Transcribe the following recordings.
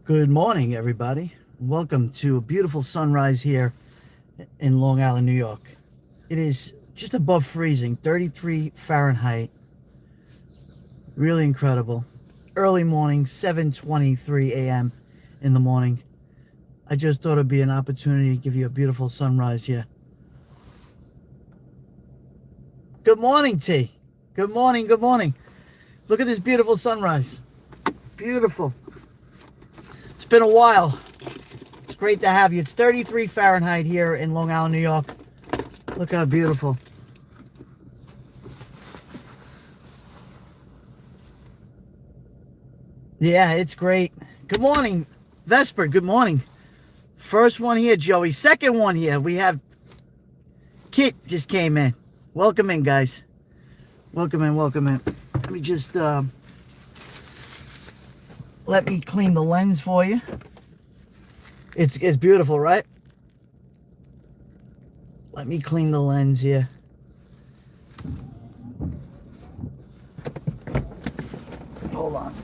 Good morning, everybody. Welcome to a beautiful sunrise here in Long Island, New York. It is just above freezing, 33 Fahrenheit. Really incredible. Early morning, 7:23 a.m. in the morning. I just thought it'd be an opportunity to give you a beautiful sunrise here. Good morning, T. Good morning, good morning. Look at this beautiful sunrise. Beautiful. It's been a while. It's great to have you. It's 33 Fahrenheit here in Long Island, New York. Look how beautiful. Yeah, it's great. Good morning, Vesper. Good morning. First one here, Joey. Second one here. We have Kit just came in. Welcome in, guys. Welcome in, welcome in. Let me just let me clean the lens for you. It's beautiful, right? Let me clean the lens here. Hold on.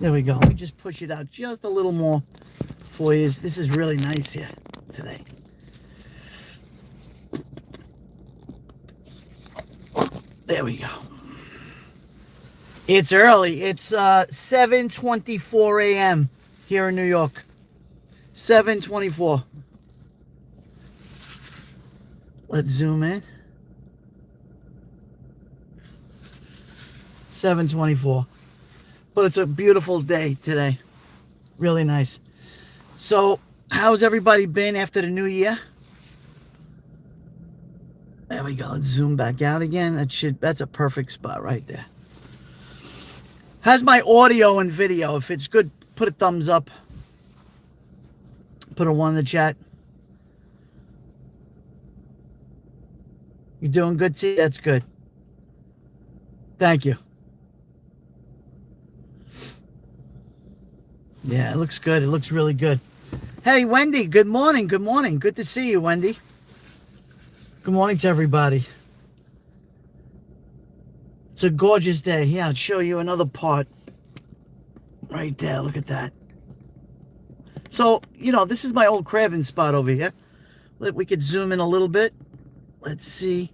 There we go. Let me just push it out just a little more for you. This is really nice here today. There we go. It's early. It's 7:24 a.m. here in New York. 7:24. Let's zoom in. 7:24. But it's a beautiful day today. Really nice. So, how's everybody been after the new year? There we go. Let's zoom back out again. That's a perfect spot right there. How's my audio and video? If it's good, put a thumbs up. Put a 1 in the chat. You doing good, T? That's good. Thank you. Yeah, it looks good. It looks really good. Hey, Wendy, good morning. Good morning. Good to see you, Wendy. Good morning to everybody. It's a gorgeous day. Yeah, I'll show you another part. Right there. Look at that. So, this is my old crabbing spot over here. We could zoom in a little bit. Let's see.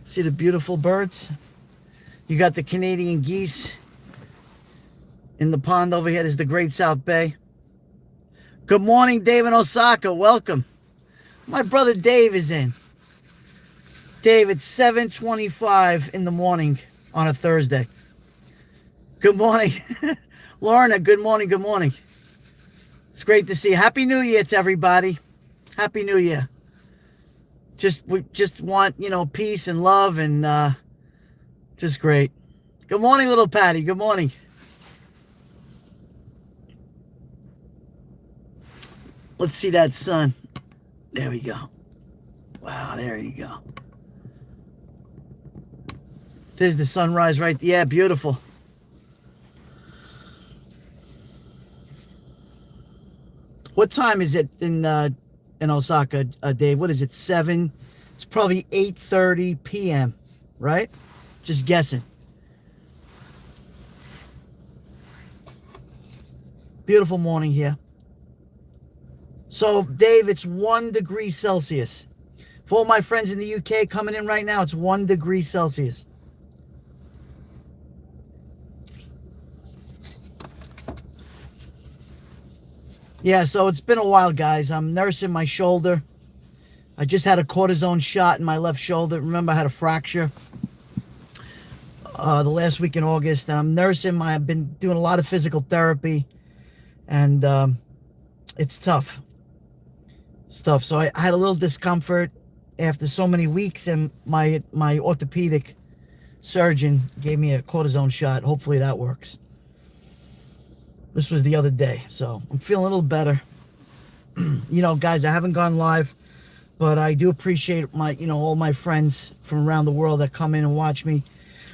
See the beautiful birds? You got the Canadian geese. In the pond over here is the Great South Bay. Good morning, Dave in Osaka. Welcome. My brother Dave is in. Dave, it's 7:25 in the morning on a Thursday. Good morning. Lorna, good morning, good morning. It's great to see you. Happy New Year to everybody. Happy New Year. We just want, peace and love and just great. Good morning, little Patty. Good morning. Let's see that sun. There we go. Wow, there you go. There's the sunrise right there. Yeah, beautiful. What time is it in Osaka, Dave? What is it, 7? It's probably 8:30 p.m., right? Just guessing. Beautiful morning here. So, Dave, it's 1 degree Celsius. For all my friends in the UK coming in right now, it's 1 degree Celsius. Yeah, so it's been a while, guys. I'm nursing my shoulder. I just had a cortisone shot in my left shoulder. Remember, I had a fracture the last week in August. And I'm nursing. I've been doing a lot of physical therapy. And it's tough. Stuff. So I had a little discomfort after so many weeks, and my orthopedic surgeon gave me a cortisone shot. Hopefully that works. This was the other day, so I'm feeling a little better. Guys, I haven't gone live, but I do appreciate all my friends from around the world that come in and watch me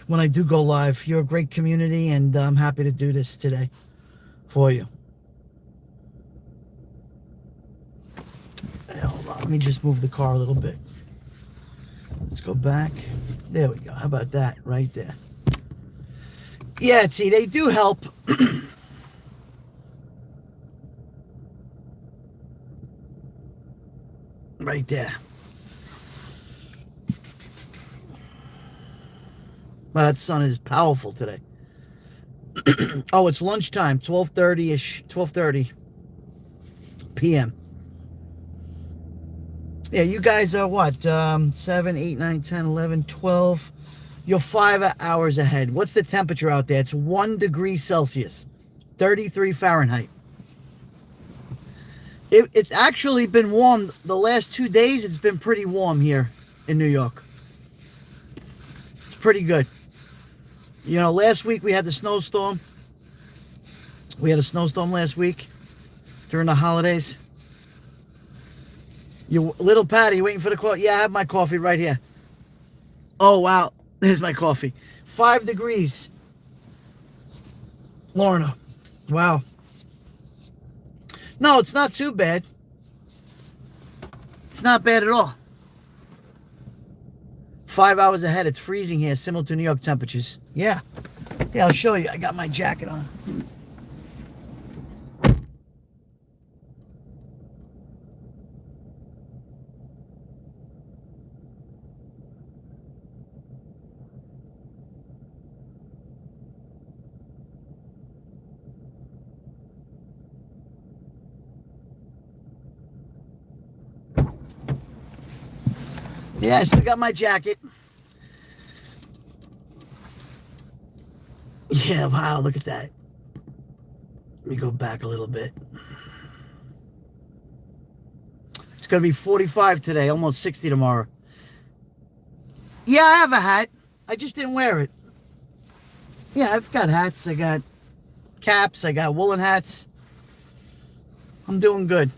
when I do go live. You're a great community, and I'm happy to do this today for you. Hold on. Let me just move the car a little bit. Let's go back. There we go. How about that? Right there. Yeah, see, they do help. Right there. Well, that sun is powerful today. Oh, it's lunchtime, 12:30-ish, 12:30 p.m. Yeah, you guys are what? 7, 8, 9, 10, 11, 12. You're 5 hours ahead. What's the temperature out there? It's 1 degree Celsius, 33 Fahrenheit. It's actually been warm. The last 2 days, it's been pretty warm here in New York. It's pretty good. You know, last week we had the snowstorm. We had a snowstorm last week during the holidays. You little Patty waiting for the coffee? Yeah, I have my coffee right here. Oh, wow. There's my coffee. 5 degrees. Lorna. Wow. No, it's not too bad. It's not bad at all. 5 hours ahead. It's freezing here, similar to New York temperatures. Yeah. Yeah, I'll show you. I got my jacket on. Yeah, I still got my jacket. Yeah, wow, look at that. Let me go back a little bit. It's going to be 45 today, almost 60 tomorrow. Yeah, I have a hat. I just didn't wear it. Yeah, I've got hats. I got caps. I got woolen hats. I'm doing good.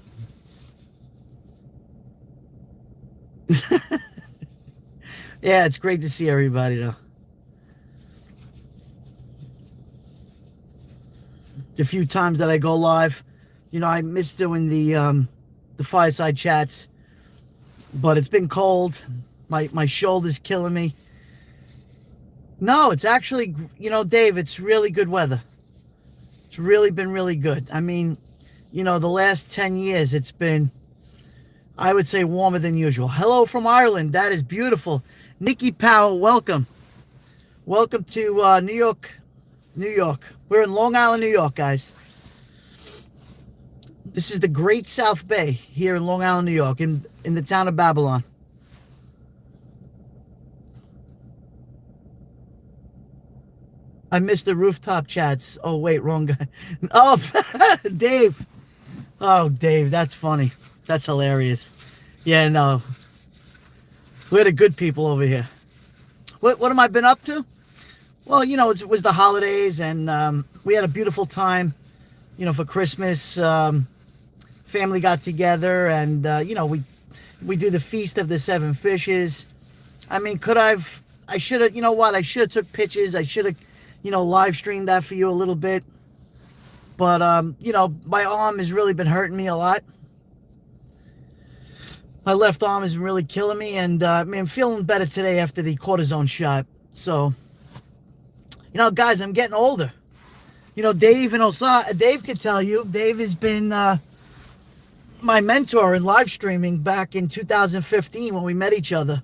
Yeah, it's great to see everybody, though. The few times that I go live, you know, I miss doing the fireside chats, but it's been cold. My shoulder's killing me. No, it's actually, you know, Dave, it's really good weather. It's really been really good. I mean, you know, the last 10 years, it's been, I would say, warmer than usual. Hello from Ireland. That is beautiful. Nikki Powell, welcome. Welcome to New York, New York. We're in Long Island, New York, guys. This is the Great South Bay here in Long Island, New York, in the town of Babylon. I missed the rooftop chats. Oh, wait, wrong guy. Oh, Dave. Oh, Dave, that's funny. That's hilarious. Yeah, no. We're the good people over here. What have I been up to? Well, you know, it was the holidays, and we had a beautiful time, you know, for Christmas. Family got together, and, you know, we do the Feast of the Seven Fishes. I mean, I should have, you know what, I should have took pictures. I should have, you know, live streamed that for you a little bit. But, you know, my arm has really been hurting me a lot. My left arm has been really killing me, and I mean, I'm feeling better today after the cortisone shot. So, you know, guys, I'm getting older. You know, Dave could tell you, Dave has been my mentor in live streaming back in 2015 when we met each other,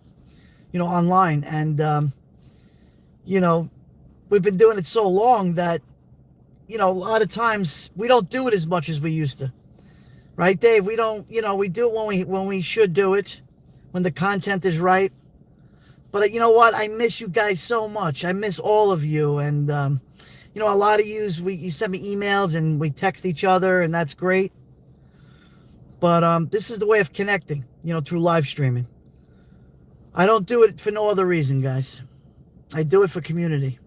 you know, online. And, you know, we've been doing it so long that, you know, a lot of times we don't do it as much as we used to. Right, Dave? We don't, you know, we do it when we should do it, when the content is right. But you know what? I miss you guys so much. I miss all of you. And, you know, a lot of you send me emails and we text each other, and that's great. But this is the way of connecting, you know, through live streaming. I don't do it for no other reason, guys. I do it for community.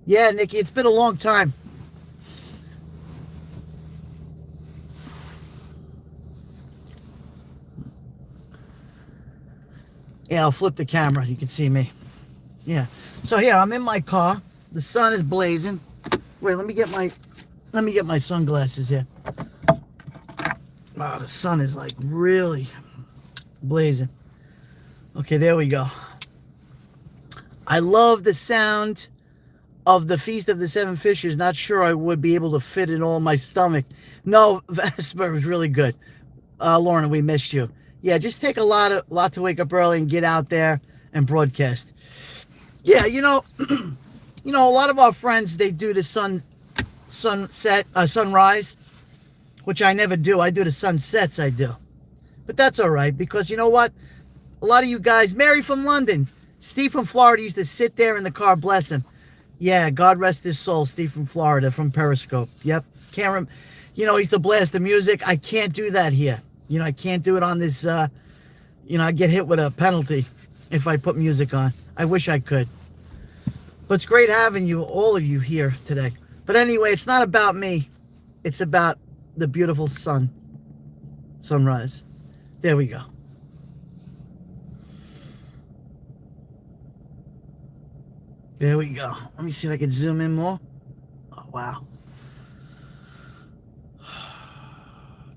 Yeah, Nikki, it's been a long time. Yeah, I'll flip the camera. You can see me. Yeah. So here, I'm in my car. The sun is blazing. Wait, let me get my sunglasses here. Wow, the sun is like really blazing. Okay, there we go. I love the sound of the Feast of the Seven Fishes. Not sure I would be able to fit in all my stomach. No, Vesper was really good. Lorna, we missed you. Yeah, just take a lot to wake up early and get out there and broadcast. Yeah, a lot of our friends, they do the sunrise, which I never do. I do the sunsets, I do. But that's all right, because you know what? A lot of you guys, Mary from London, Steve from Florida used to sit there in the car, bless him. Yeah, God rest his soul, Steve from Florida, from Periscope. Yep. Can't he used to blast the music. I can't do that here. I can't do it on this, I get hit with a penalty if I put music on. I wish I could. But it's great having you, all of you here today. But anyway, it's not about me. It's about the beautiful sunrise. There we go. There we go. Let me see if I can zoom in more. Oh, wow.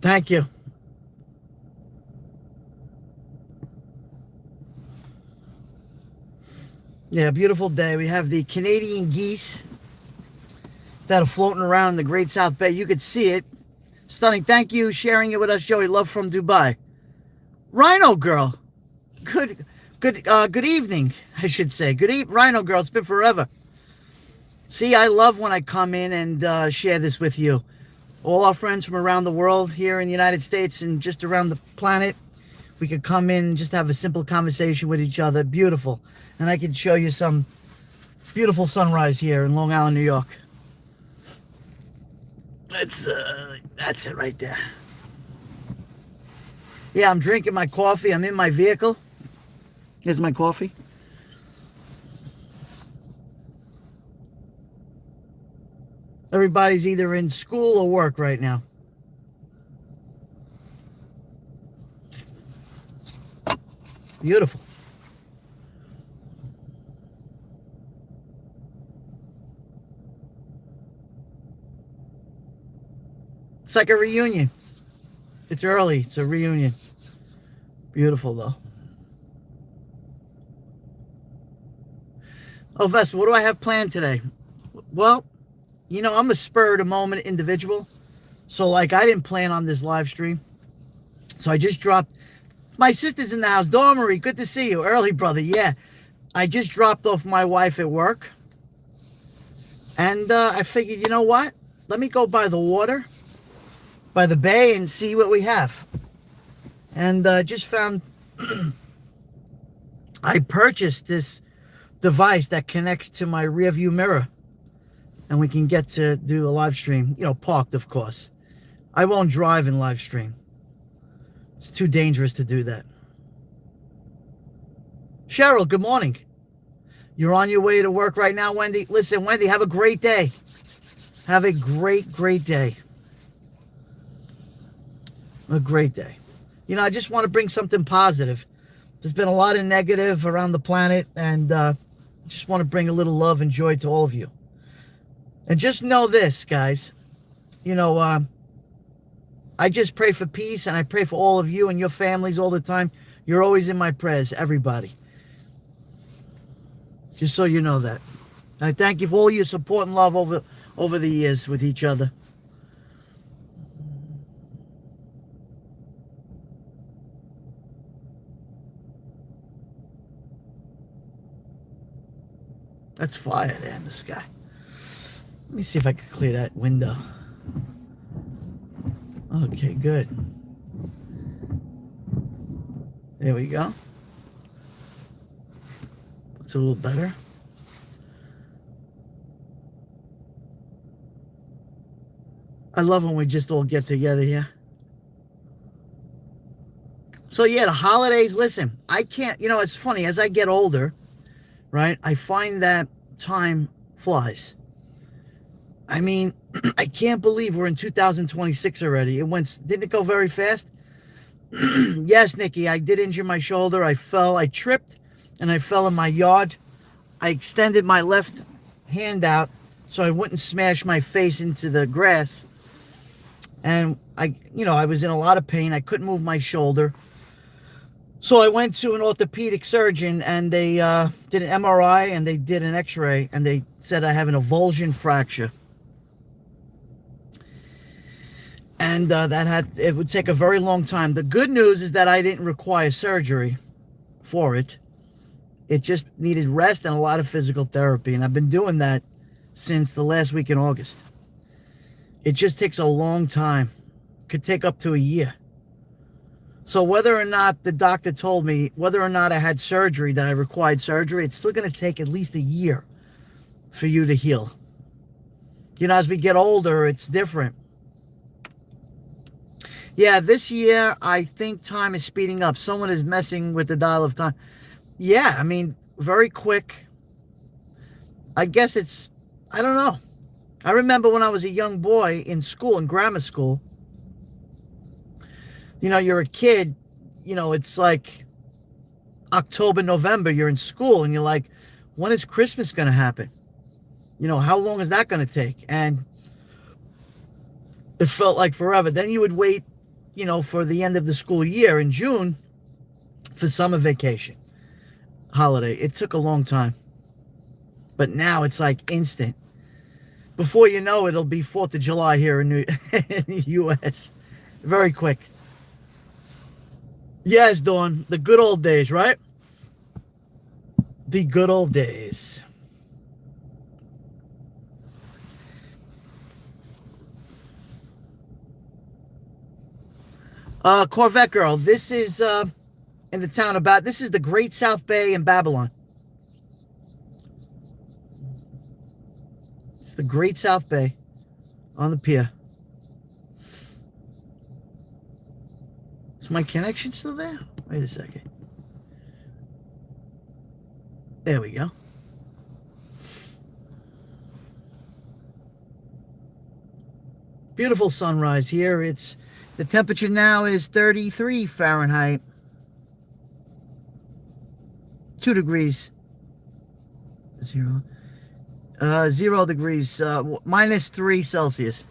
Thank you. Yeah, beautiful day. We have the Canadian geese that are floating around in the Great South Bay. You could see it. Stunning. Thank you sharing it with us, Joey. Love from Dubai. Rhino Girl. Good evening, I should say. Rhino Girl. It's been forever. See, I love when I come in and share this with you. All our friends from around the world here in the United States and just around the planet. We could come in and just have a simple conversation with each other. Beautiful. And I can show you some beautiful sunrise here in Long Island, New York. That's it right there. Yeah, I'm drinking my coffee. I'm in my vehicle. Here's my coffee. Everybody's either in school or work right now. Beautiful. It's like a reunion. It's early. It's a reunion. Beautiful, though. Oh, Vespa, what do I have planned today? Well, I'm a spur-of-the-moment individual. So, I didn't plan on this live stream. So, I just dropped. My sister's in the house. Dawn Marie, good to see you. Early, brother. Yeah. I just dropped off my wife at work. And I figured, you know what? Let me go by the water, by the bay, and see what we have. And just found I purchased this device that connects to my rear view mirror. And we can get to do a live stream, parked, of course. I won't drive in live stream. It's too dangerous to do that. Cheryl, good morning. You're on your way to work right now, Wendy. Listen, Wendy, have a great day. Have a great, great day. A great day. I just want to bring something positive. There's been a lot of negative around the planet, and just want to bring a little love and joy to all of you. And just know this, guys. I just pray for peace, and I pray for all of you and your families all the time. You're always in my prayers, everybody. Just so you know that. I thank you for all your support and love over the years with each other. That's fire there in the sky. Let me see if I can clear that window. Okay, good. There we go. It's a little better. I love when we just all get together here. So yeah, the holidays, listen, I can't, it's funny, as I get older, right, I find that time flies. I mean, I can't believe we're in 2026 already. Didn't it go very fast? Yes, Nikki, I did injure my shoulder. I tripped, and I fell in my yard. I extended my left hand out so I wouldn't smash my face into the grass. And I was in a lot of pain. I couldn't move my shoulder. So I went to an orthopedic surgeon, and they did an MRI and they did an X-ray, and they said I have an avulsion fracture. And it would take a very long time. The good news is that I didn't require surgery for it. It just needed rest and a lot of physical therapy. And I've been doing that since the last week in August. It just takes a long time. Could take up to a year. So whether or not the doctor told me, whether or not I had surgery, that I required surgery, it's still going to take at least a year for you to heal. As we get older, it's different. Yeah, this year, I think time is speeding up. Someone is messing with the dial of time. Yeah, I mean, very quick. I guess I don't know. I remember when I was a young boy in school, in grammar school, you're a kid, it's like October, November, you're in school, and you're like, when is Christmas going to happen? How long is that going to take? And it felt like forever. Then you would wait, for the end of the school year in June for summer vacation, holiday. It took a long time. But now it's like instant. Before you know it, it'll be 4th of July here in the U.S. Very quick. Yes, Dawn. The good old days, right? The good old days. Corvette Girl, this is in the town this is the Great South Bay in Babylon. It's the Great South Bay on the pier. Is my connection still there? Wait a second. There we go. Beautiful sunrise here. The temperature now is 33 Fahrenheit. 2 degrees. 0 degrees. -3 Celsius.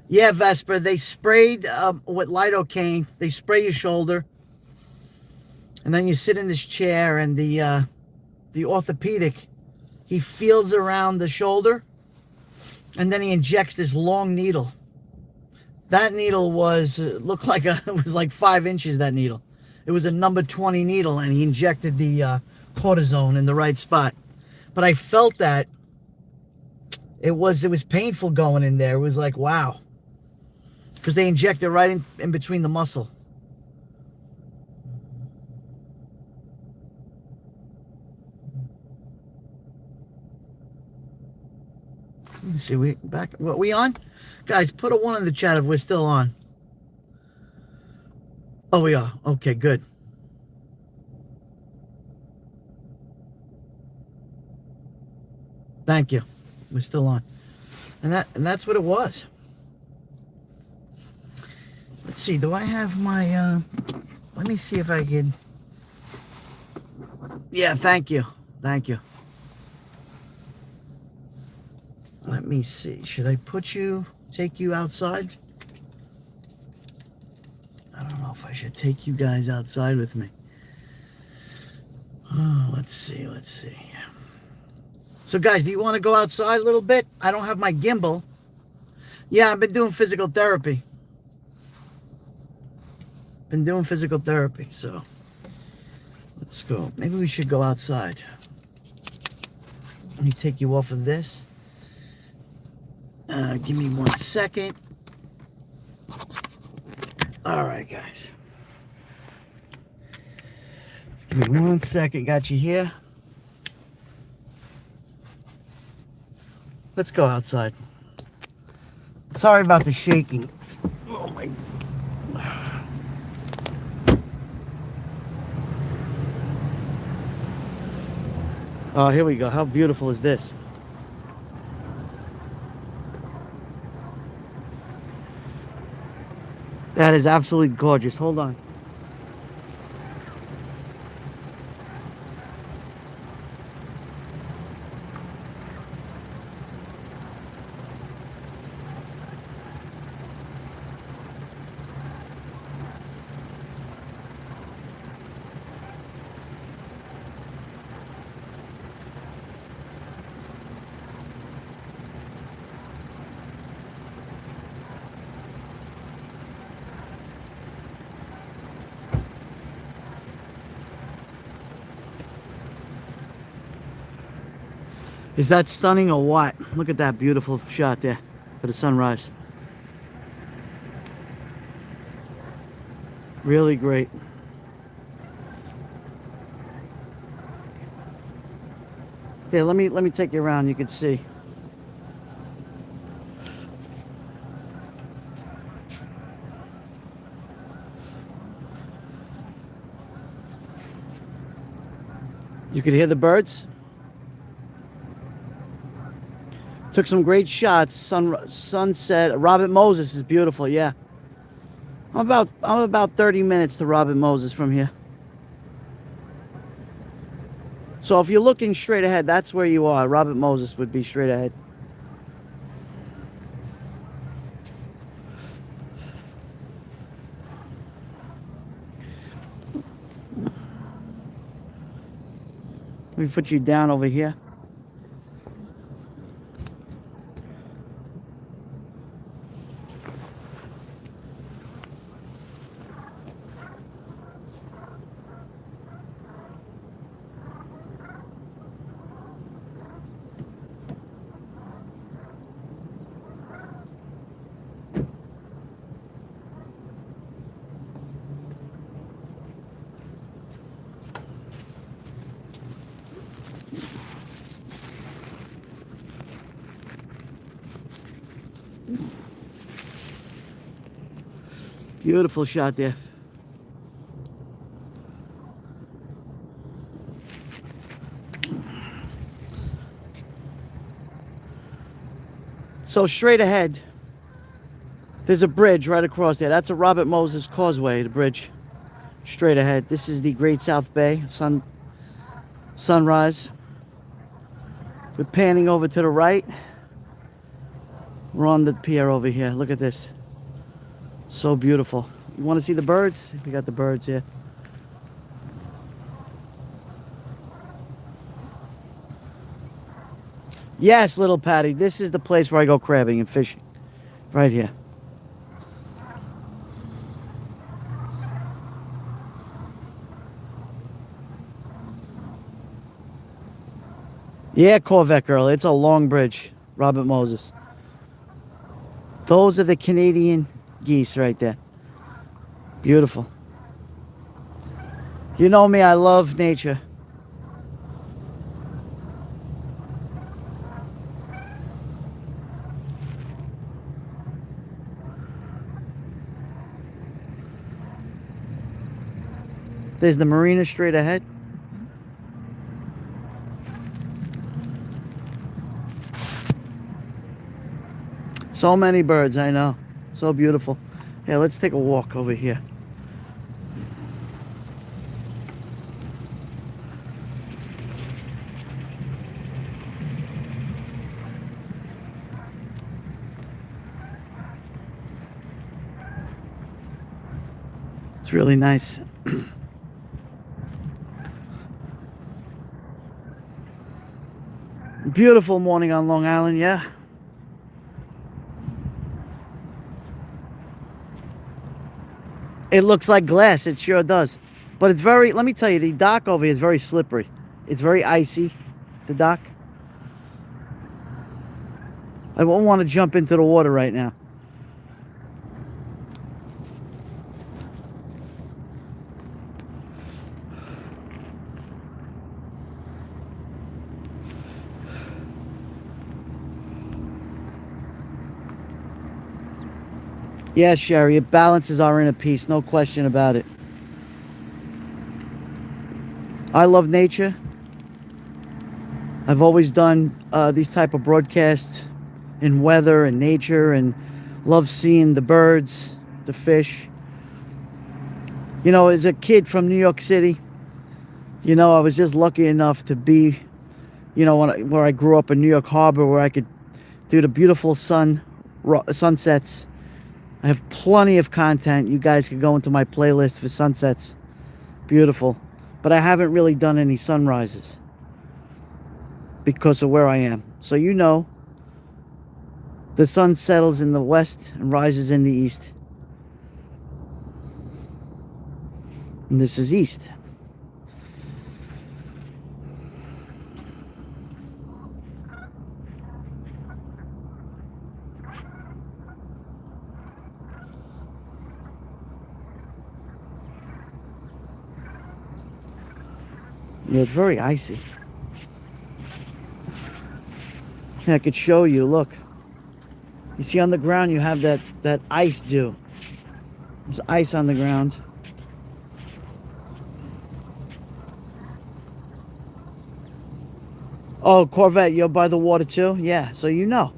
Yeah, Vesper. They sprayed with lidocaine. They spray your shoulder. And then you sit in this chair, and the orthopedic, he feels around the shoulder. And then he injects this long needle. That needle looked like it was like 5 inches, that needle. It was a number 20 needle, and he injected the cortisone in the right spot. But I felt that it was painful going in there. It was like, wow. Because they inject it right in between the muscle. Let me see, what we on? Guys, put a 1 in the chat if we're still on. Oh, we are. Okay, good. Thank you. We're still on. And that's what it was. Let's see, do I have my let me see if I can. Yeah, thank you. Thank you. Let me see. Should I take you outside? I don't know if I should take you guys outside with me. Oh, let's see. So, guys, do you want to go outside a little bit? I don't have my gimbal. Yeah, I've been doing physical therapy. So let's go. Maybe we should go outside. Let me take you off of this. Give me 1 second. All right, guys. Just give me 1 second. Got you here. Let's go outside. Sorry about the shaking. Oh, my. Oh, here we go. How beautiful is this? That is absolutely gorgeous. Hold on. Is that stunning or what? Look at that beautiful shot there for the sunrise. Really great. Here, let me take you around. You can see. You could hear the birds. Took some great shots. Sunset. Robert Moses is beautiful. Yeah. I'm about 30 minutes to Robert Moses from here. So if you're looking straight ahead, that's where you are. Robert Moses would be straight ahead. Let me put you down over here. Beautiful shot there. So straight ahead, there's a bridge right across there. That's a Robert Moses Causeway, the bridge. Straight ahead. This is the Great South Bay sunrise. We're panning over to the right. We're on the pier over here. Look at this. So beautiful. You want to see the birds? We got the birds here. Yes, little Patty. This is the place where I go crabbing and fishing. Right here. Yeah, Corvette girl. It's a long bridge. Robert Moses. Those are the Canadian geese right there. Beautiful. You know me, I love nature. There's the marina straight ahead. So many birds, I know. So beautiful. Yeah, let's take a walk over here. It's really nice. Beautiful morning on Long Island, yeah. It looks like glass, it sure does. But it's very, let me tell you, the dock over here is very slippery. It's very icy, the dock. I won't want to jump into the water right now. Yes, Sherry, it balances our inner peace, no question about it. I love nature. I've always done these type of broadcasts in weather and nature, and love seeing the birds, the fish. You know, as a kid from New York City, you know, I was just lucky enough to be, you know, where I grew up in New York Harbor, where I could do the beautiful sunsets. I have plenty of content. You guys can go into my playlist for sunsets. Beautiful. But I haven't really done any sunrises because of where I am. So you know, the sun settles in the west and rises in the east. And this is east. Yeah, it's very icy. Yeah, I could show you. Look. You see on the ground you have that ice dew. There's ice on the ground. Oh, Corvette, you're by the water too? Yeah, so you know.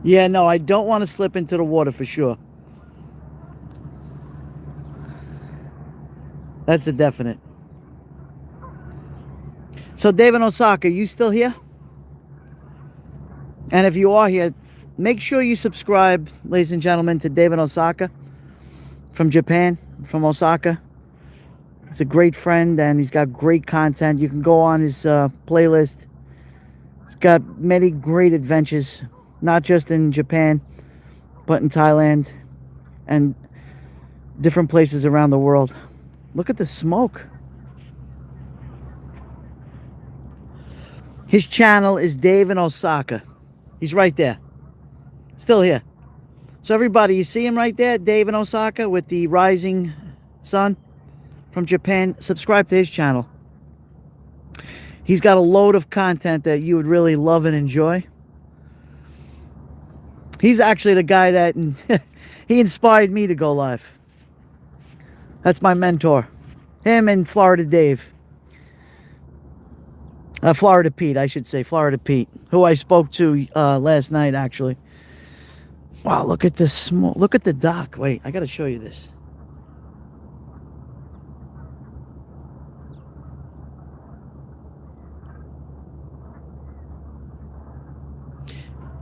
Yeah, no, I don't want to slip into the water for sure. That's a definite. So, Dave in Osaka, you still here? And if you are here, make sure you subscribe, ladies and gentlemen, to Dave in Osaka from Japan, from Osaka. He's a great friend and he's got great content. You can go on his playlist. He's got many great adventures, not just in Japan, but in Thailand and different places around the world. Look at the smoke. His channel is Dave in Osaka. He's right there. Still here. So everybody, you see him right there? Dave in Osaka with the rising sun from Japan. Subscribe to his channel. He's got a load of content that you would really love and enjoy. He's actually the guy that he inspired me to go live. That's my mentor. Him and Florida Dave. Florida Pete, I should say. Florida Pete, who I spoke to last night, actually. Wow, look at this smoke. Look at the dock. Wait, I got to show you this.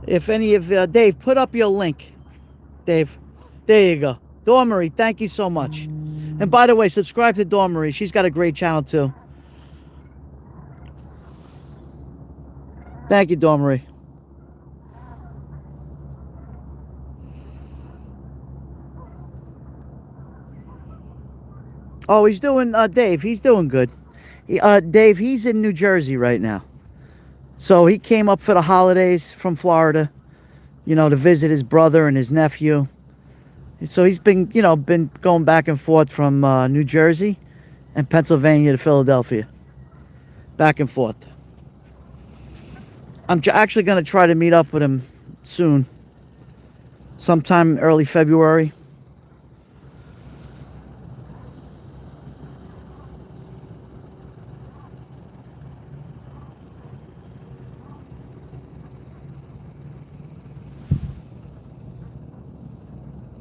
If any of Dave, put up your link. Dave, there you go. Dormery, thank you so much. And by the way, subscribe to Dormery. She's got a great channel too. Thank you, Dormery. Oh, he's doing, Dave, he's doing good. Dave, he's in New Jersey right now. So he came up for the holidays from Florida, you know, to visit his brother and his nephew. So he's been, you know, been going back and forth from New Jersey and Pennsylvania to Philadelphia. Back and forth. I'm actually going to try to meet up with him soon. Sometime early February.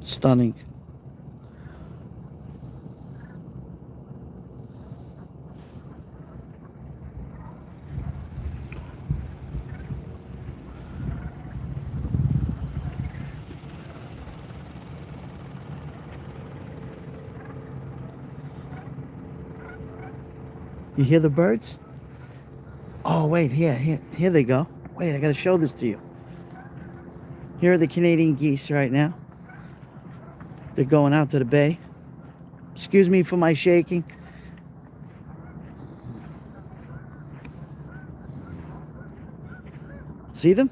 Stunning. You hear the birds? Oh, wait, here they go. Wait, I got to show this to you. Here are the Canadian geese right now. They're going out to the bay. Excuse me for my shaking. See them?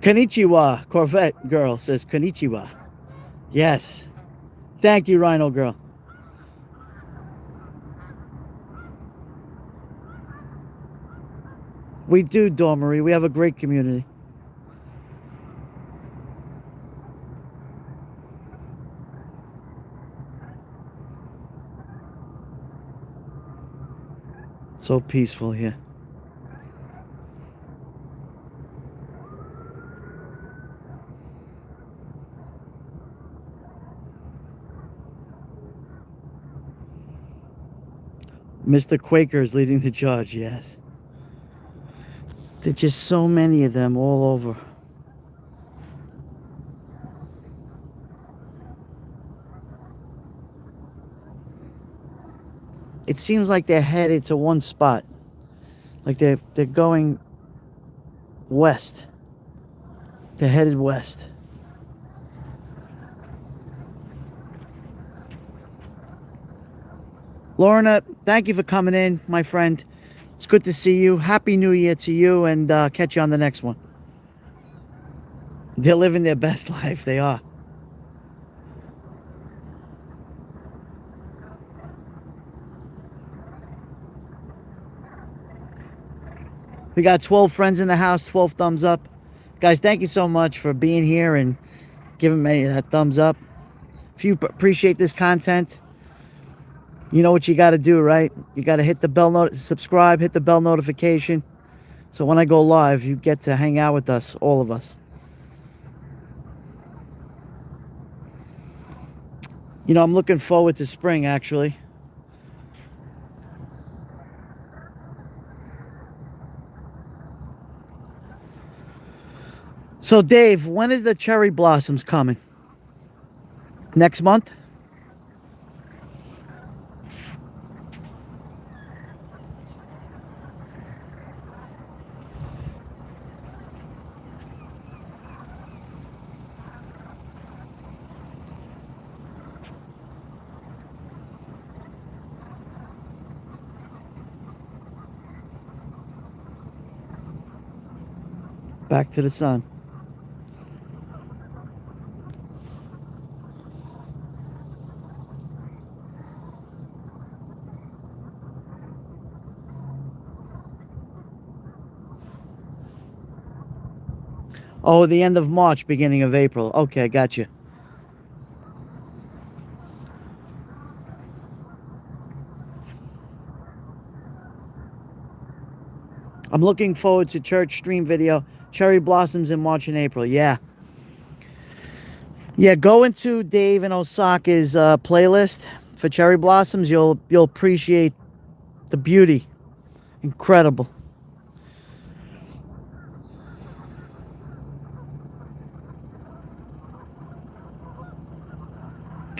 Konnichiwa, Corvette girl says konnichiwa. Yes. Thank you, Rhino girl. We do, Dormery. We have a great community. So peaceful here. Mr. Quaker is leading the charge, yes. There's just so many of them all over. It seems like they're headed to one spot. Like they're going west. They're headed west. Lorna, thank you for coming in, my friend. It's good to see you. Happy New Year to you, and catch you on the next one. They're living their best life. They are. We got 12 friends in the house, 12 thumbs up. Guys, thank you so much for being here and giving me that thumbs up. If you appreciate this content, you know what you got to do, right? You got to hit the bell subscribe, hit the bell notification. So when I go live, you get to hang out with us, all of us. You know, I'm looking forward to spring, actually. So, Dave, when is the cherry blossoms coming? Next month? Back to the sun. Oh, the end of March, beginning of April. Okay, gotcha. I'm looking forward to church stream video. Cherry blossoms in March and April. Yeah. Yeah, go into Dave and Osaka's playlist for cherry blossoms. You'll appreciate the beauty. Incredible.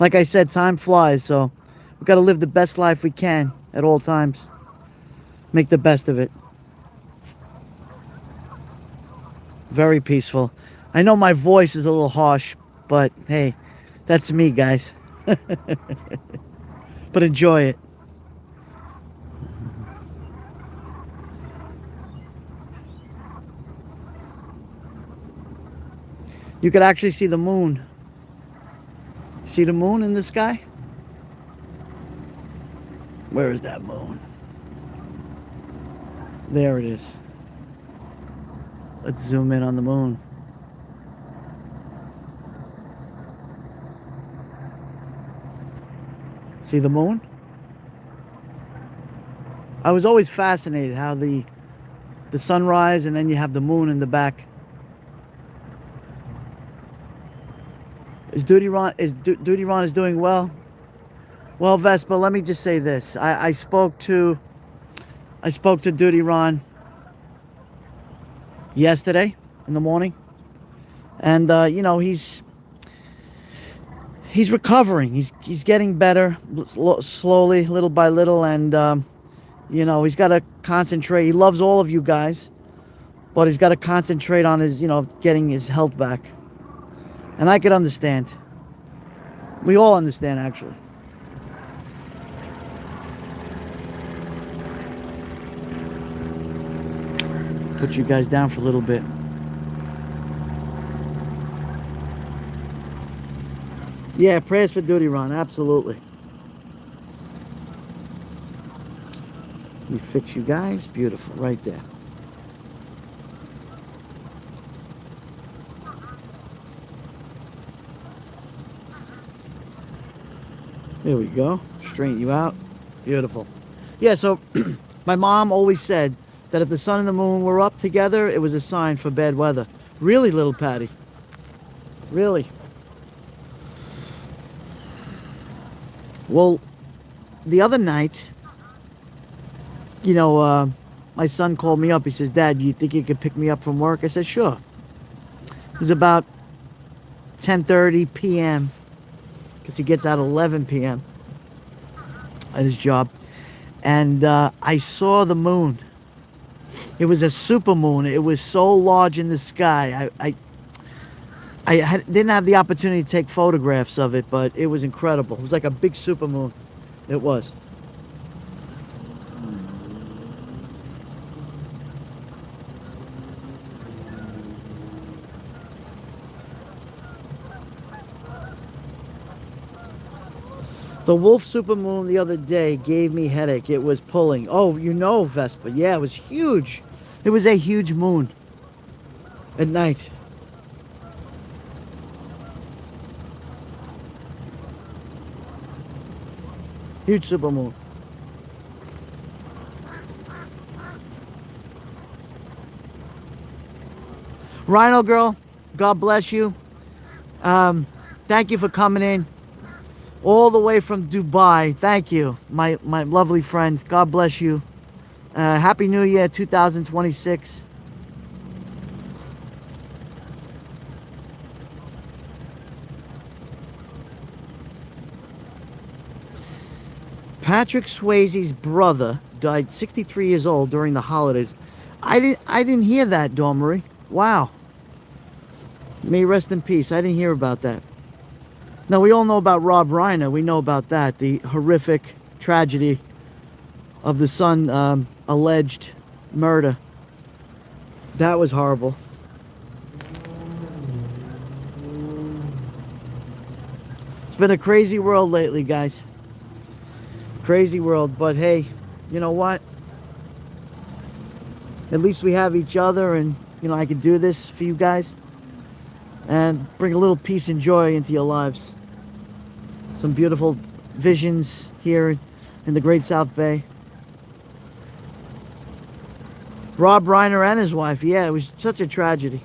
Like I said, time flies, so we've got to live the best life we can at all times. Make the best of it. Very peaceful. I know my voice is a little harsh, but hey, that's me, guys. But enjoy it. You could actually see the moon. See the moon in the sky? Where is that moon? There it is. Let's zoom in on the moon. See the moon? I was always fascinated how the sunrise and then you have the moon in the back. Duty Ron is doing well. Well, Vespa, let me just say this. I spoke to Duty Ron yesterday in the morning, and you know, he's recovering. He's getting better slowly, little by little, and you know, he's got to concentrate. He loves all of you guys, but he's got to concentrate on his, you know, getting his health back. And I could understand. We all understand, actually. Put you guys down for a little bit. Yeah, prayers for Duty Ron, absolutely. Let me fix you guys. Beautiful, right there. There we go. Straighten you out. Beautiful. Yeah, so my mom always said that if the sun and the moon were up together, it was a sign for bad weather. Really, little Patty? Really? Well, the other night, you know, my son called me up. He says, Dad, do you think you could pick me up from work? I said, sure. It was about 10:30 p.m. because he gets out at 11 p.m. at his job. And I saw the moon. It was a super moon. It was so large in the sky. I didn't have the opportunity to take photographs of it, but it was incredible. It was like a big super moon. It was. The wolf supermoon the other day gave me headache. It was pulling. Oh, you know, Vespa. Yeah, it was huge. It was a huge moon at night. Huge supermoon. Rhino girl, God bless you. Thank you for coming in all the way from Dubai. Thank you, my lovely friend. God bless you. Happy New Year 2026. Patrick Swayze's brother died 63 years old during the holidays. I didn't hear that, Dawn Marie. Wow. May he rest in peace. I didn't hear about that. Now, we all know about Rob Reiner. We know about that. The horrific tragedy of the son alleged murder. That was horrible. It's been a crazy world lately, guys. Crazy world. But hey, you know what? At least we have each other, and, you know, I can do this for you guys and bring a little peace and joy into your lives. Some beautiful visions here in the Great South Bay. Rob Reiner and his wife. Yeah, it was such a tragedy.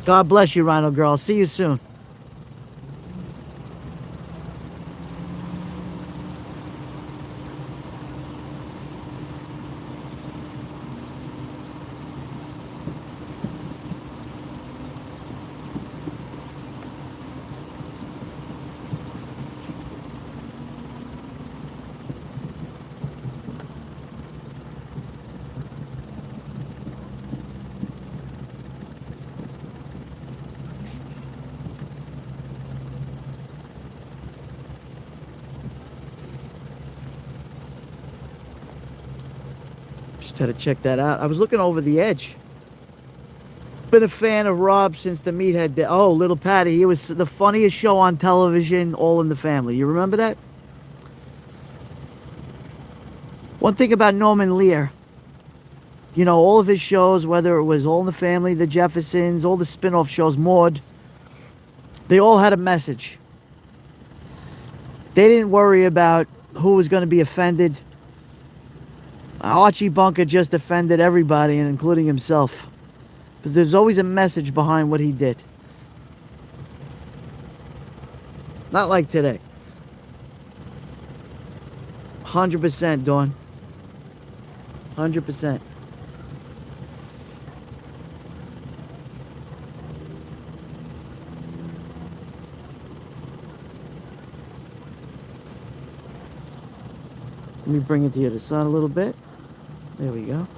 God bless you, Rhino girl. See you soon. Just had to check that out. I was looking over the edge. Been a fan of Rob since the Meathead day. Oh, Little Patty. He was the funniest show on television, All in the Family. You remember that? One thing about Norman Lear, you know, all of his shows, whether it was All in the Family, The Jeffersons, all the spin-off shows, Maude, they all had a message. They didn't worry about who was going to be offended. Archie Bunker just offended everybody, and including himself. But there's always a message behind what he did. Not like today. 100%, Dawn. 100%. Let me bring it to the sun a little bit. There we go.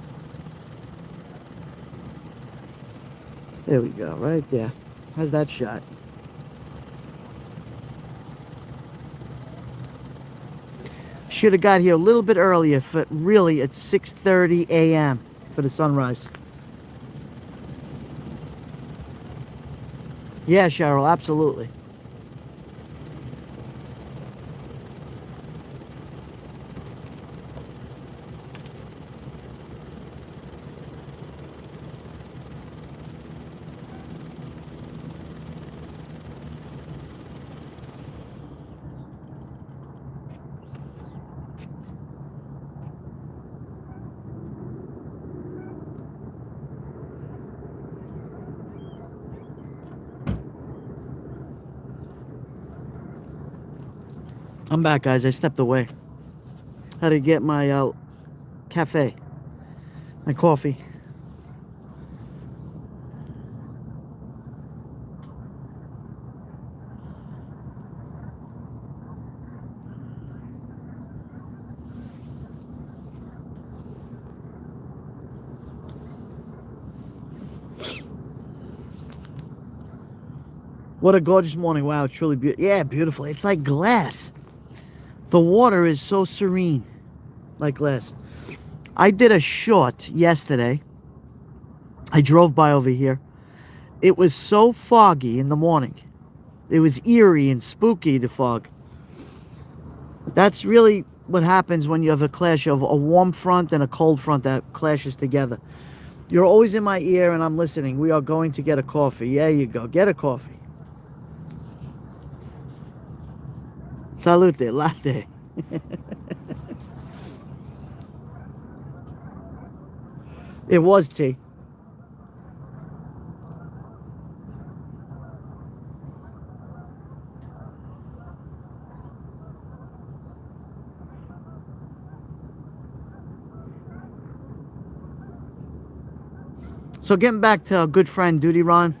There we go, right there. How's that shot? Should have got here a little bit earlier, but really it's 6:30 a.m. for the sunrise. Yeah, Cheryl, absolutely. I'm back, guys. I stepped away. Had to get my cafe, my coffee. What a gorgeous morning. Wow, it's truly beautiful. Yeah, beautiful. It's like glass. The water is so serene, like glass. I did a short yesterday I drove by over here. It was so foggy in the morning. It was eerie and spooky, the fog. That's really what happens when you have a clash of a warm front and a cold front that clashes together. You're always in my ear and I'm listening. We are going to get a coffee. There you go. Get a coffee. Salute, latte. It was tea. So getting back to our good friend Duty Ron,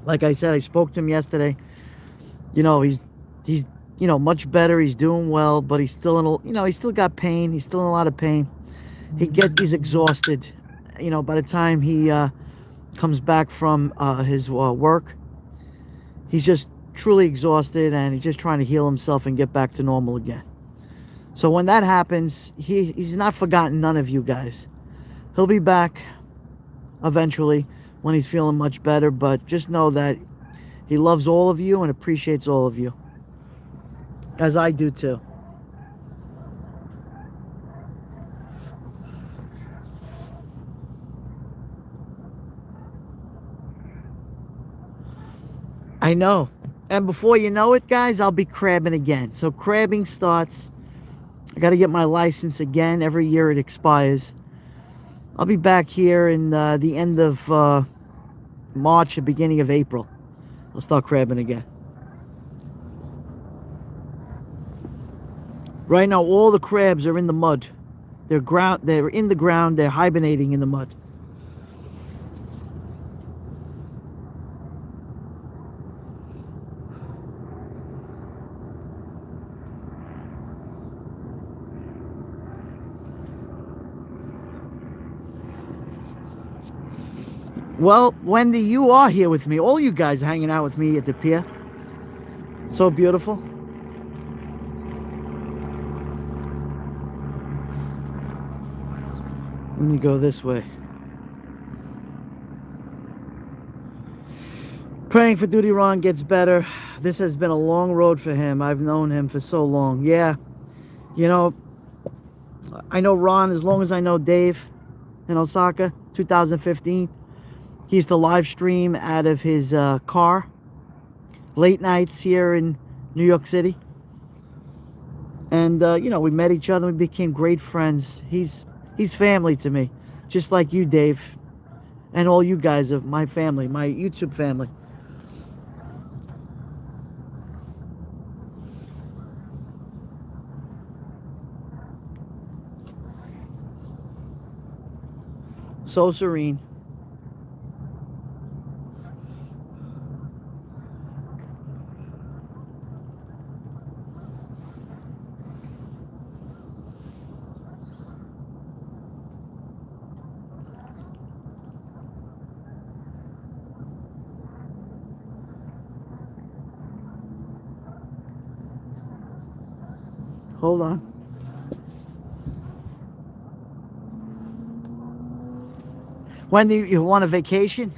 like I said, I spoke to him yesterday. You know, he's much better. He's doing well, but he's still in he's still got pain. He's still in a lot of pain. He's exhausted. By the time he comes back from his work, he's just truly exhausted, and he's just trying to heal himself and get back to normal again. So when that happens, he's not forgotten none of you guys. He'll be back eventually when he's feeling much better, but just know that he loves all of you and appreciates all of you, as I do too. I know. And before you know it, guys, I'll be crabbing again. So crabbing starts. I got to get my license again. Every year it expires. I'll be back here in the end of March, the beginning of April. I'll start crabbing again. Right now, all the crabs are in the mud. They're in the ground. They're hibernating in the mud. Well, Wendy, you are here with me. All you guys are hanging out with me at the pier. So beautiful. Let me go this way. Praying for Duty Ron gets better. This has been a long road for him. I've known him for so long. Yeah. I know Ron as long as I know Dave in Osaka, 2015. He used to live stream out of his car late nights here in New York City. And, we met each other. We became great friends. He's family to me, just like you, Dave, and all you guys of my family, my YouTube family. So serene. Hold on. When you want a vacation?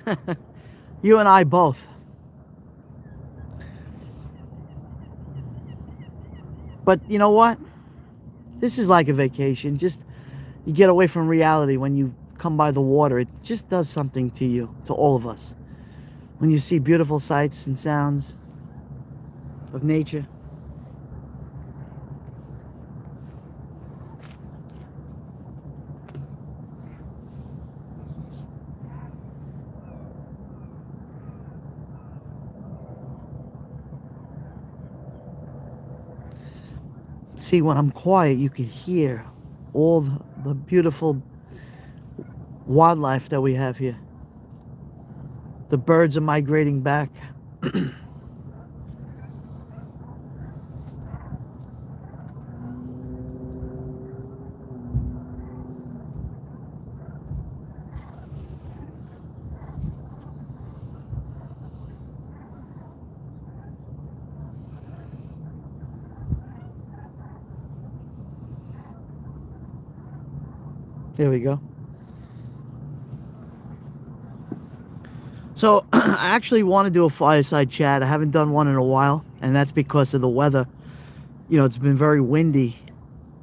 You and I both. But you know what? This is like a vacation. Just you get away from reality when you come by the water. It just does something to you, to all of us. When you see beautiful sights and sounds of nature. See, when I'm quiet, you can hear all the beautiful wildlife that we have here. The birds are migrating back. There we go. So I actually want to do a fireside chat. I haven't done one in a while, and that's because of the weather. You know, it's been very windy,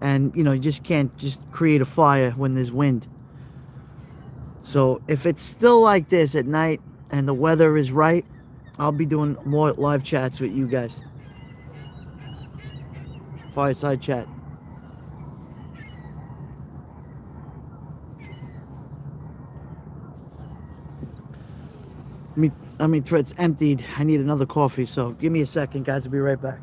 and you know, you just can't just create a fire when there's wind. So if it's still like this at night and the weather is right, I'll be doing more live chats with you guys. Fireside chat. Thread's emptied. I need another coffee, so give me a second, guys. I'll be right back.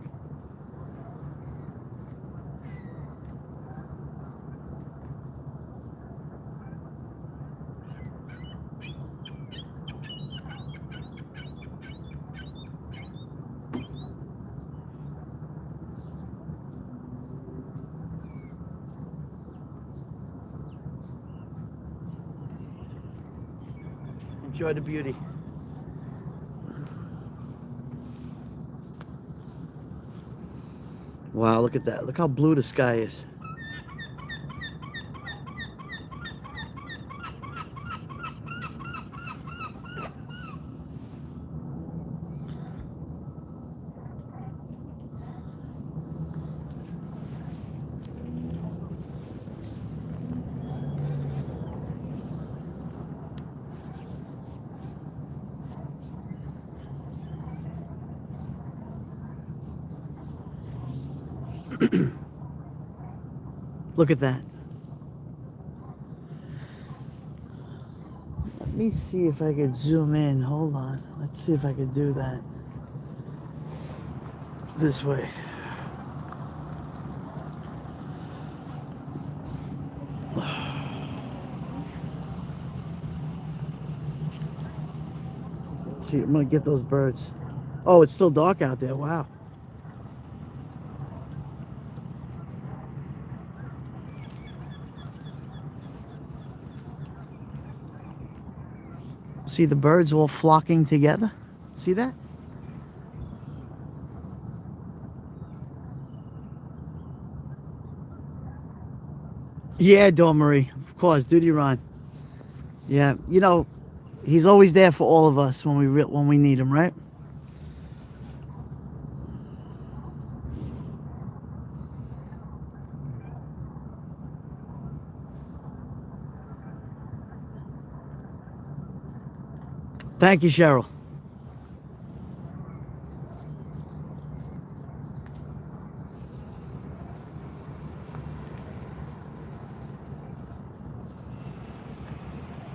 Enjoy the beauty. Wow, look at that. Look how blue the sky is. Look at that. Let me see if I could zoom in. Hold on. Let's see if I could do that. This way. Let's see, I'm gonna get those birds. Oh, it's still dark out there. Wow. See the birds all flocking together? See that? Yeah, Dawn Marie. Of course, Duty Ron. Yeah, you know, he's always there for all of us when we need him, right? Thank you, Cheryl.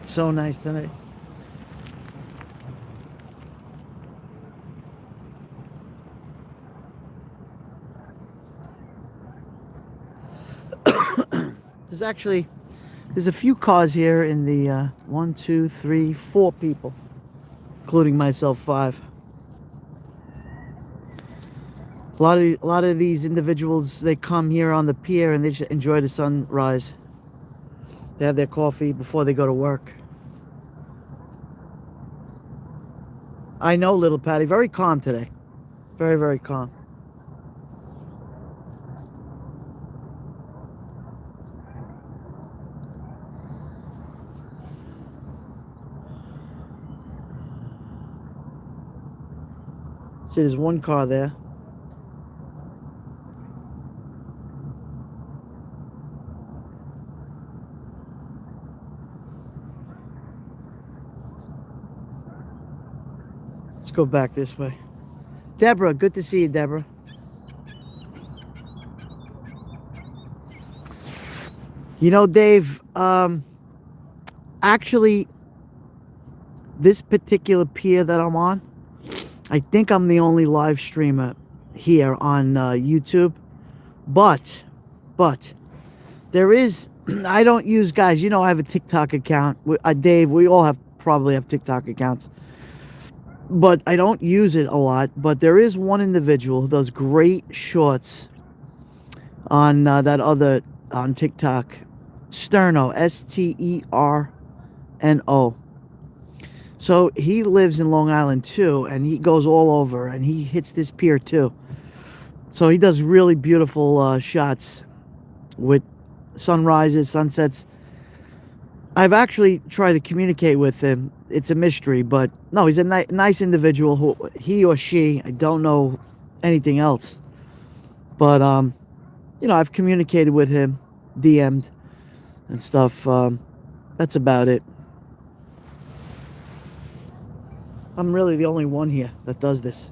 So nice tonight. There's a few cars here in the 1, 2, 3, 4 people, including myself, 5. A lot of these individuals, they come here on the pier and they just enjoy the sunrise. They have their coffee before they go to work. I know, little Patty, very calm today. Very, very calm. See, there's one car there. Let's go back this way. Deborah, good to see you, Deborah. You know, Dave, actually, this particular pier that I'm on, I think I'm the only live streamer here on YouTube. But, there is, I don't use, guys, you know, I have a TikTok account. Dave, we all probably have TikTok accounts. But I don't use it a lot. But there is one individual who does great shorts on on TikTok. Sterno, Sterno. So he lives in Long Island too, and he goes all over, and he hits this pier too. So he does really beautiful shots with sunrises, sunsets. I've actually tried to communicate with him. It's a mystery, but no, he's a nice individual. Who he or she, I don't know anything else. But I've communicated with him, DM'd and stuff. That's about it. I'm really the only one here that does this.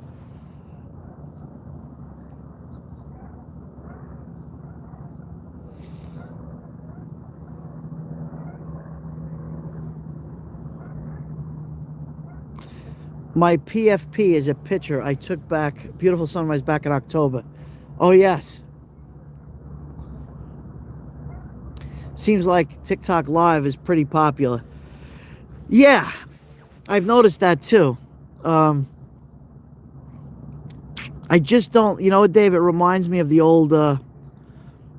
My PFP is a picture I took back, beautiful sunrise back in October. Oh, yes. Seems like TikTok Live is pretty popular. Yeah, I've noticed that too. I just don't, you know what, Dave? It reminds me of the old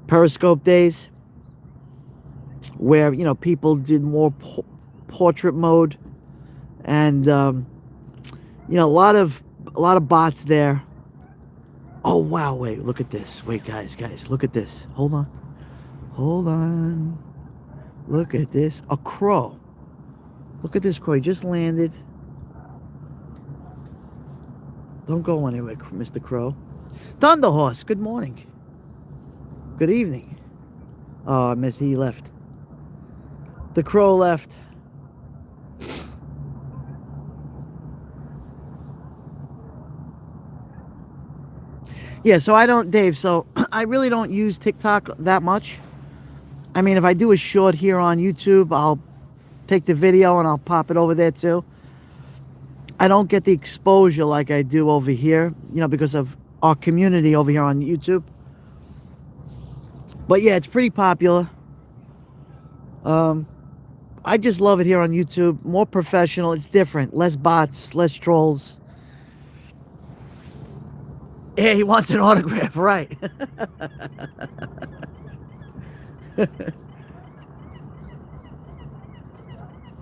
Periscope days where, people did more portrait mode and, a lot of bots there. Oh, wow, wait, look at this. Wait, guys, look at this. Hold on. Look at this. A crow. Look at this crow. He just landed. Don't go anywhere, Mr. Crow. Thunderhorse, good morning. Good evening. Oh, he left. The crow left. Yeah, so I don't, Dave, so I really don't use TikTok that much. I mean, if I do a short here on YouTube, I'll take the video and I'll pop it over there too. I don't get the exposure like I do over here, because of our community over here on YouTube. But yeah, it's pretty popular. I just love it here on YouTube. More professional. It's different. Less bots, less trolls. Yeah, he wants an autograph, right?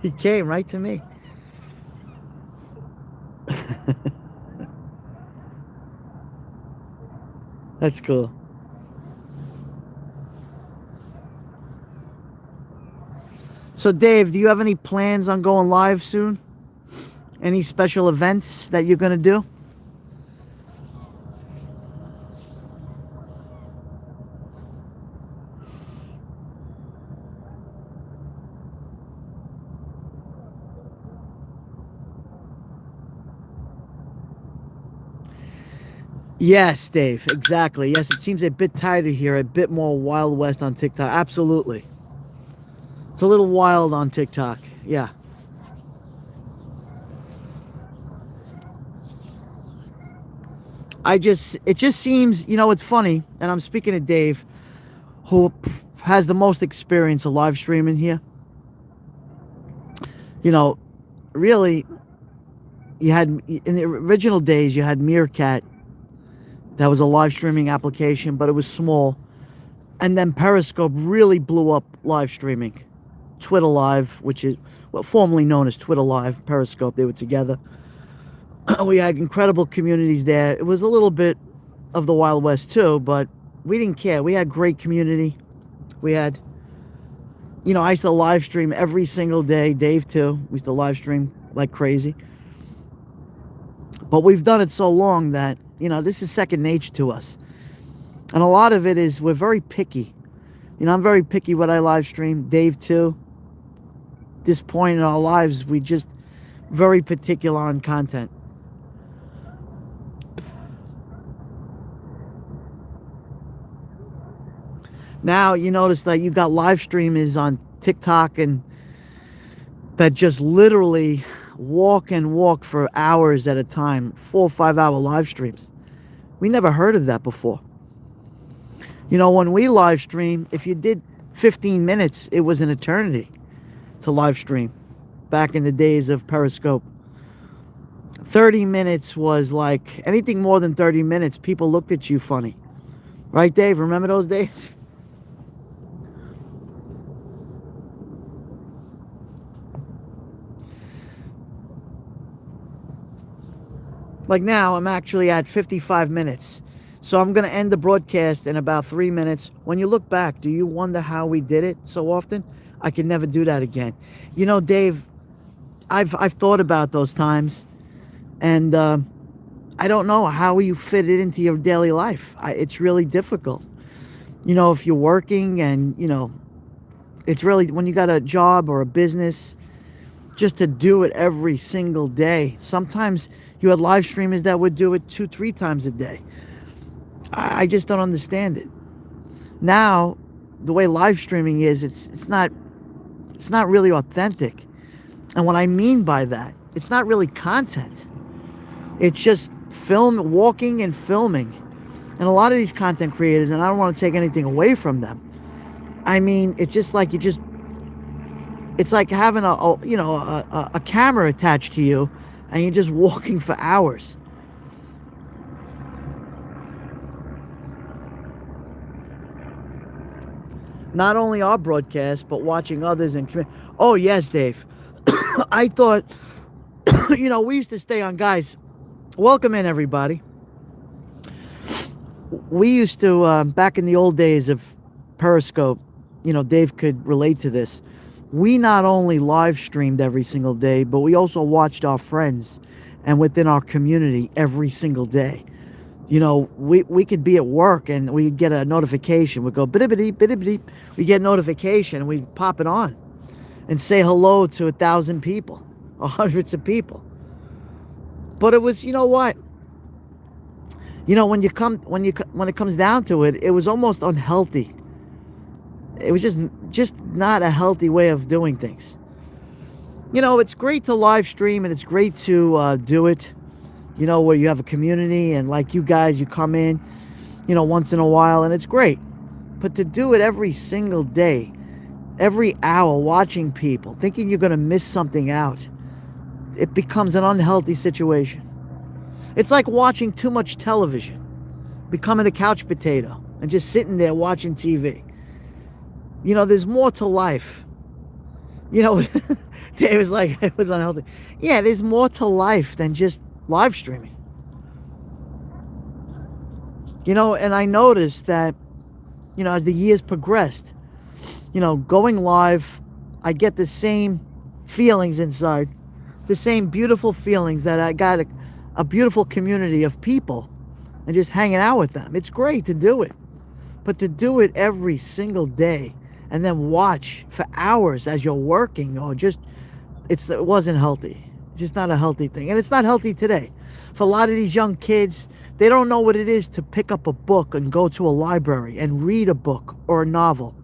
He came right to me. That's cool. So, Dave, do you have any plans on going live soon? Any special events that you're going to do? Yes, Dave, exactly. Yes, it seems a bit tighter here, a bit more Wild West on TikTok. Absolutely. It's a little wild on TikTok. Yeah. It just seems, it's funny, and I'm speaking to Dave, who has the most experience of live streaming here. Really, you had, in the original days, you had Meerkat. That was a live streaming application, but it was small. And then Periscope really blew up live streaming. Twitter Live, which is formerly known as Twitter Live, Periscope, they were together. We had incredible communities there. It was a little bit of the Wild West too, but we didn't care. We had great community. We had, I used to live stream every single day. Dave too. We used to live stream like crazy. But we've done it so long that, this is second nature to us. And a lot of it is we're very picky. I'm very picky what I live stream. Dave too. This point in our lives, we just very particular on content. Now you notice that you got live streamers on TikTok and that just literally walk for hours at a time, 4 or 5 hour live streams. We never heard of that before. When we live stream, if you did 15 minutes, it was an eternity to live stream back in the days of Periscope. 30 minutes was like, anything more than 30 minutes, people looked at you funny. Right, Dave? Remember those days? Like now, I'm actually at 55 minutes. So I'm going to end the broadcast in about 3 minutes. When you look back, do you wonder how we did it so often? I could never do that again. You know, Dave, I've thought about those times, and I don't know how you fit it into your daily life. It's really difficult. You know, if you're working and, you know, it's really when you got a job or a business, just to do it every single day. Sometimes you had live streamers that would do it 2, 3 times a day. I just don't understand it. Now, the way live streaming is, it's not really authentic. And what I mean by that, it's not really content. It's just walking and filming. And a lot of these content creators, and I don't want to take anything away from them, I mean, it's just like it's like having a camera attached to you, and you're just walking for hours. Not only our broadcast, but watching others and oh yes, Dave. I thought, you know, we used to stay on, guys. Welcome in, everybody. We used to, back in the old days of Periscope, you know, Dave could relate to this. We not only live streamed every single day, but we also watched our friends and within our community every single day. You know, we could be at work and we'd get a notification. We'd go, biddibidi, biddibidi. We get a notification and we'd pop it on and say hello to 1,000 people or hundreds of people. But it was, you know what? You know, when it comes down to it, it was almost unhealthy. It was just not a healthy way of doing things. You know, it's great to live stream and it's great to do it, you know, where you have a community and like you guys, you come in, you know, once in a while and it's great. But to do it every single day, every hour, watching people, thinking you're going to miss something out, it becomes an unhealthy situation. It's like watching too much television, becoming a couch potato and just sitting there watching TV. You know, there's more to life. You know, it was like, it was unhealthy. Yeah, there's more to life than just live streaming. You know, and I noticed that, you know, as the years progressed, you know, going live, I get the same feelings inside, the same beautiful feelings that I got a beautiful community of people and just hanging out with them. It's great to do it. But to do it every single day and then watch for hours as you're working or just, it wasn't healthy. It's just not a healthy thing. And it's not healthy today. For a lot of these young kids, they don't know what it is to pick up a book and go to a library and read a book or a novel.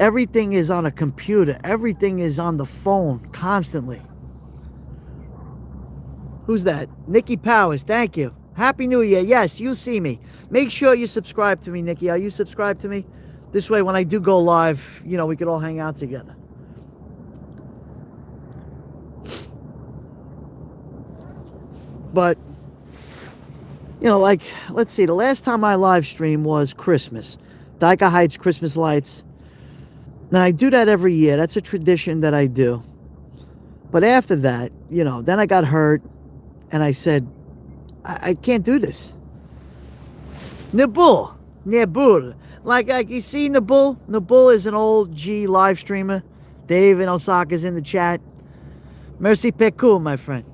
Everything is on a computer. Everything is on the phone constantly. Who's that? Nikki Powers, thank you. Happy New Year. Yes, you see me. Make sure you subscribe to me, Nikki. Are you subscribed to me? This way, when I do go live, you know, we could all hang out together. But, you know, like, let's see. The last time I live streamed was Christmas. Dyker Heights Christmas lights. And I do that every year. That's a tradition that I do. But after that, you know, then I got hurt. And I said, I can't do this. Nabul. Like you see Nabul? Nabul is an old G live streamer. Dave in Osaka's in the chat. Merci Peku, my friend.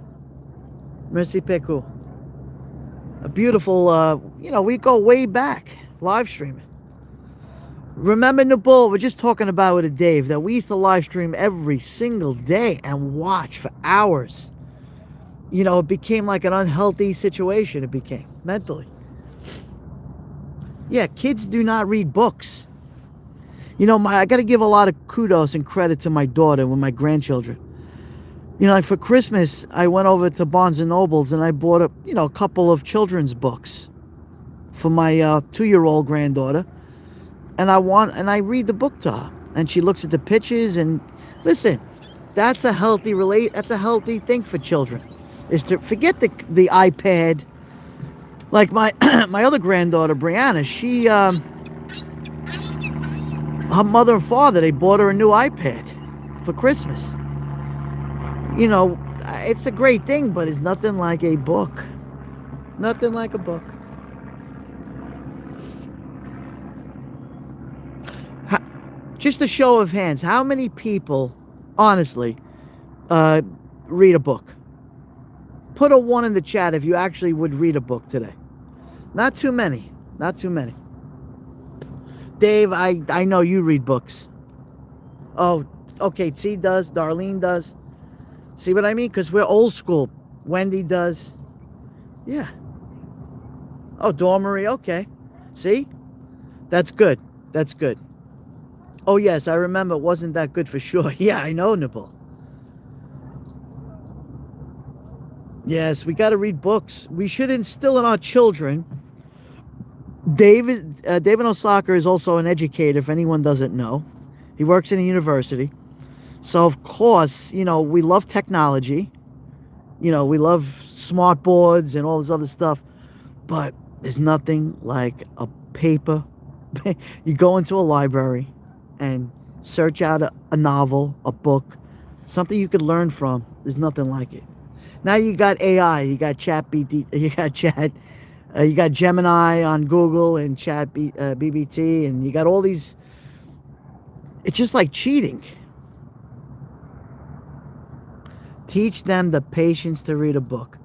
Merci Peku. A beautiful, you know, we go way back live streaming. Remember Nabul? We're just talking about with Dave that we used to live stream every single day and watch for hours. You know, it became like an unhealthy situation. It became mentally. Yeah, kids do not read books. You know, I got to give a lot of kudos and credit to my daughter with my grandchildren. You know, like for Christmas, I went over to Barnes and Nobles and I bought a couple of children's books for my 2-year-old granddaughter, and I read the book to her, and she looks at the pictures and listen. That's a healthy thing for children, is to forget the iPad. Like my my other granddaughter Brianna, she her mother and father, they bought her a new iPad for Christmas. You know, it's a great thing, but it's nothing like a book. Nothing like a book. Just a show of hands. How many people, honestly, uh, read a book? Put a 1 in the chat if you actually would read a book today. Not too many. Not too many. Dave, I know you read books. Oh, okay. T does. Darlene does. See what I mean? Because we're old school. Wendy does. Yeah. Oh, Dormery. Okay. See? That's good. That's good. Oh, yes. I remember. It wasn't that good for sure. Yeah, I know, Nibble. Yes, we got to read books. We should instill in our children. David Osaka is also an educator, if anyone doesn't know. He works in a university. So, of course, you know, we love technology. You know, we love smart boards and all this other stuff. But there's nothing like a paper. You go into a library and search out a novel, a book, something you could learn from. There's nothing like it. Now you got AI, you got you got Gemini on Google and BBT, and you got all these. It's just like cheating. Teach them the patience to read a book.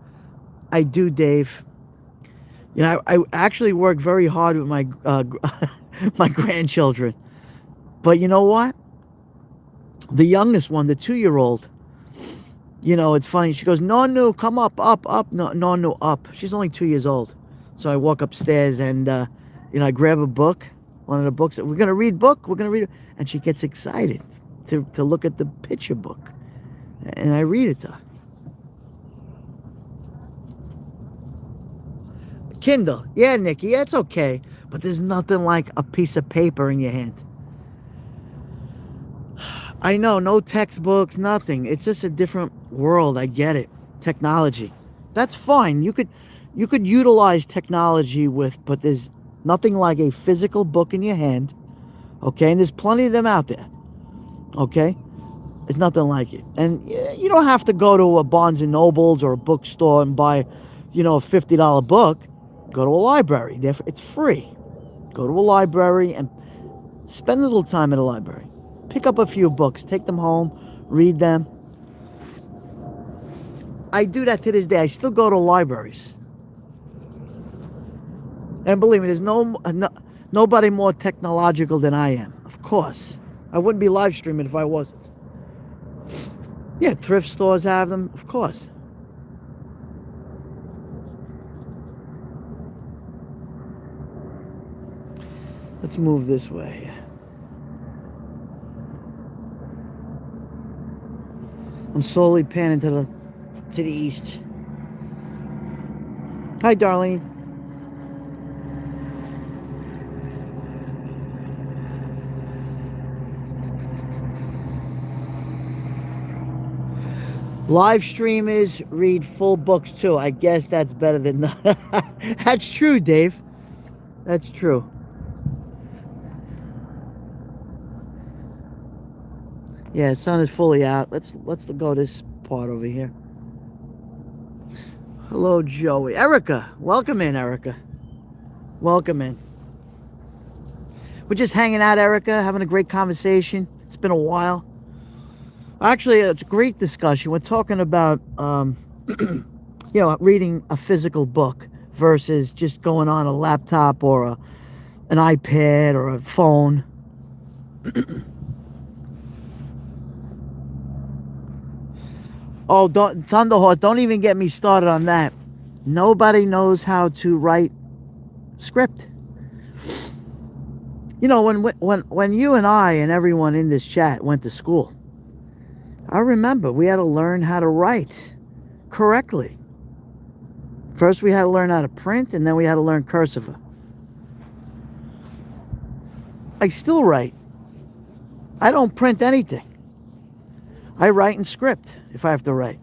I do, Dave. You know, I actually work very hard with my my grandchildren. But you know what? The youngest one, the 2-year-old, you know, it's funny. She goes, no, come up, up. No, up. She's only 2 years old. So I walk upstairs and, you know, I grab a book, one of the books. We're going to read book. We're going to read it. And she gets excited to look at the picture book. And I read it to her. Kindle. Yeah, Nikki. Yeah, it's okay. But there's nothing like a piece of paper in your hand. I know, no textbooks, nothing. It's just a different world. I get it. Technology. That's fine. You could utilize technology but there's nothing like a physical book in your hand. Okay? And there's plenty of them out there. Okay? There's nothing like it. And you don't have to go to a Barnes and Nobles or a bookstore and buy, you know, a $50 book. Go to a library. It's free. Go to a library and spend a little time at a library. Pick up a few books, take them home, read them. I do that to this day. I still go to libraries. And believe me, there's nobody more technological than I am. Of course. I wouldn't be live streaming if I wasn't. Yeah, thrift stores have them. Of course. Let's move this way. I'm slowly panning to the east. Hi, Darlene. Live streamers read full books too. I guess that's better than That's true, Dave. That's true. Yeah, the sun is fully out. Let's go this part over here. Hello, Joey. Erica. Welcome in, Erica. Welcome in. We're just hanging out, Erica, having a great conversation. It's been a while. Actually, it's a great discussion. We're talking about, you know, reading a physical book versus just going on a laptop or an iPad or a phone. Oh, Thunderhorse, don't even get me started on that. Nobody knows how to write script. You know, when you and I and everyone in this chat went to school, I remember we had to learn how to write correctly. First, we had to learn how to print, and then we had to learn cursive. I still write. I don't print anything. I write in script if I have to write.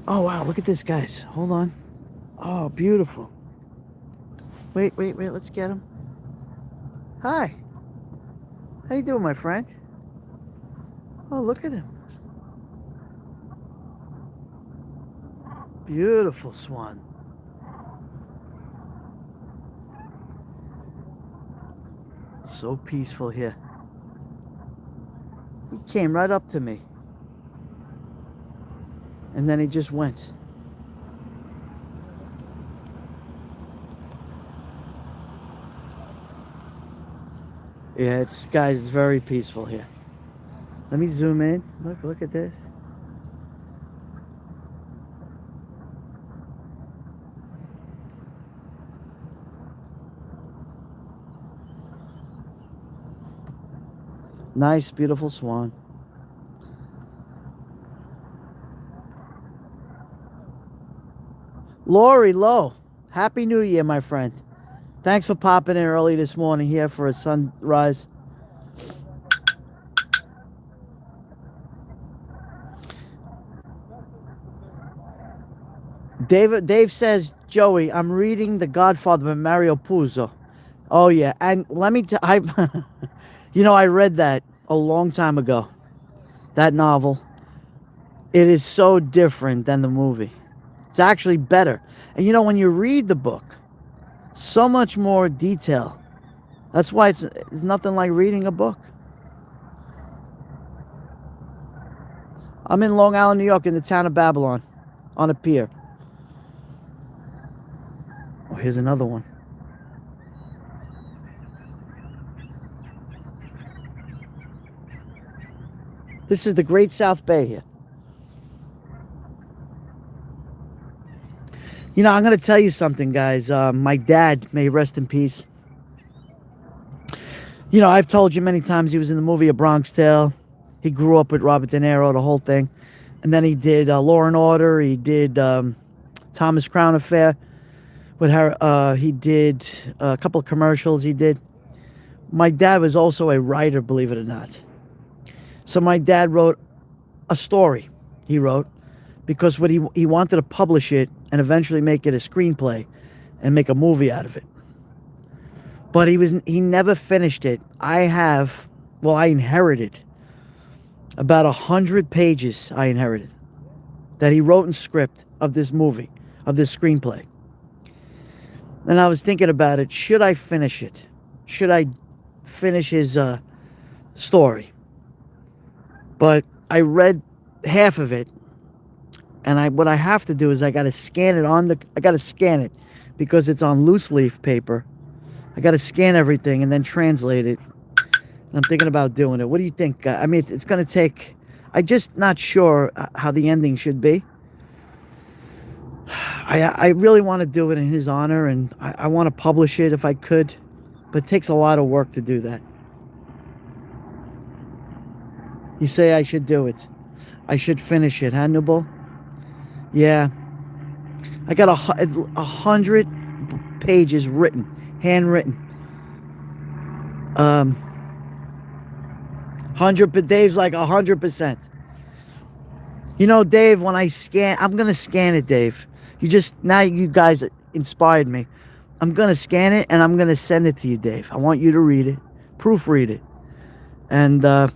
Oh, wow. Look at this, guys. Hold on. Oh, beautiful. Wait. Let's get him. Hi. How you doing, my friend? Oh, look at him. Beautiful swan. So peaceful here. He came right up to me. And then he just went. Yeah, guys, it's very peaceful here. Let me zoom in. Look at this. Nice, beautiful swan. Lori Lowe, Happy New Year, my friend. Thanks for popping in early this morning here for a sunrise. Dave says, Joey, I'm reading The Godfather by Mario Puzo. Oh yeah, and let me I read that a long time ago. That novel. It is so different than the movie. It's actually better. And when you read the book, so much more detail. That's why it's nothing like reading a book. I'm in Long Island, New York, in the town of Babylon, on a pier. Oh, here's another one. This is the Great South Bay here. I'm going to tell you something, guys. My dad, may he rest in peace. I've told you many times he was in the movie A Bronx Tale. He grew up with Robert De Niro, the whole thing. And then he did Law and Order. He did Thomas Crown Affair. With her, he did a couple of commercials he did. My dad was also a writer, believe it or not. So my dad wrote a story. He wrote because what he wanted to publish it and eventually make it a screenplay and make a movie out of it. But he never finished it. I inherited about 100 pages. I inherited that he wrote in script of this movie, of this screenplay. And I was thinking about it. Should I finish it? Should I finish his story? But I read half of it, and what I have to do is I got to scan it because it's on loose leaf paper. I got to scan everything and then translate it. And I'm thinking about doing it. What do you think? I mean, it's going to take. I'm just not sure how the ending should be. I really want to do it in his honor, and I want to publish it if I could, but it takes a lot of work to do that. You say I should do it. I should finish it, Hannibal? Yeah. I got 100 pages written, handwritten. 100, but Dave's like 100%. Dave, when I scan, I'm going to scan it, Dave. Now you guys inspired me. I'm going to scan it and I'm going to send it to you, Dave. I want you to read it, proofread it. And, I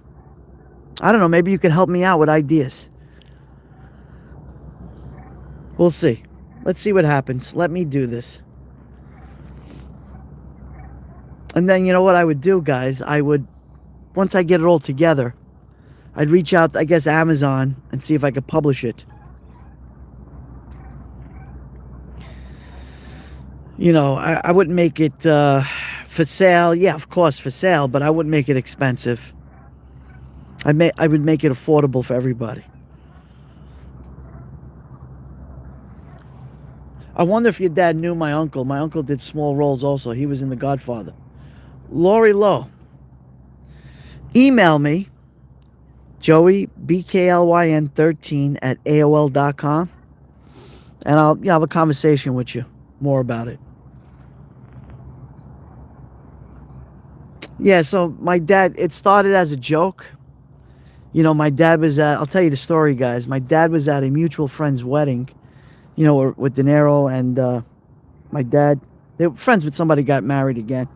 don't know, maybe you could help me out with ideas. We'll see. Let's see what happens. Let me do this. And then, what I would do, guys? Once I get it all together, I'd reach out, I guess, Amazon and see if I could publish it. I wouldn't make it for sale. Yeah, of course, for sale, but I wouldn't make it expensive. I would make it affordable for everybody. I wonder if your dad knew my uncle. My uncle did small roles also. He was in The Godfather. Lori Lowe. Email me, Joeybklyn13@AOL.com, and I'll have a conversation with you more about it. Yeah, so my dad, it started as a joke. My dad was I'll tell you the story, guys. My dad was at a mutual friend's wedding, with De Niro, and my dad, they were friends with somebody, got married again.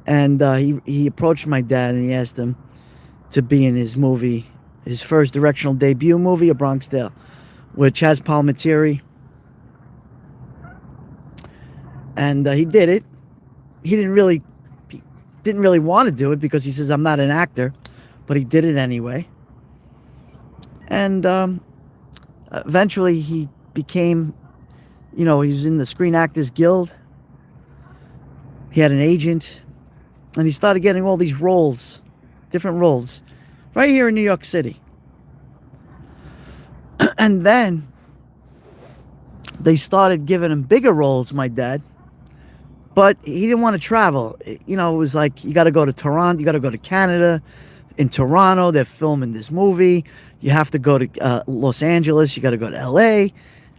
And he approached my dad and he asked him to be in his movie, his first directional debut movie, A Bronx Tale, which has Palminteri, And he did it. He didn't really want to do it because he says I'm not an actor, but he did it anyway. And eventually he became, he was in the Screen Actors Guild. He had an agent, and he started getting all these roles, different roles, right here in New York City. And then they started giving him bigger roles, my dad. But he didn't want to travel. It was like, you got to go to Toronto, you got to go to Canada. In Toronto, they're filming this movie. You have to go to Los Angeles, you got to go to LA.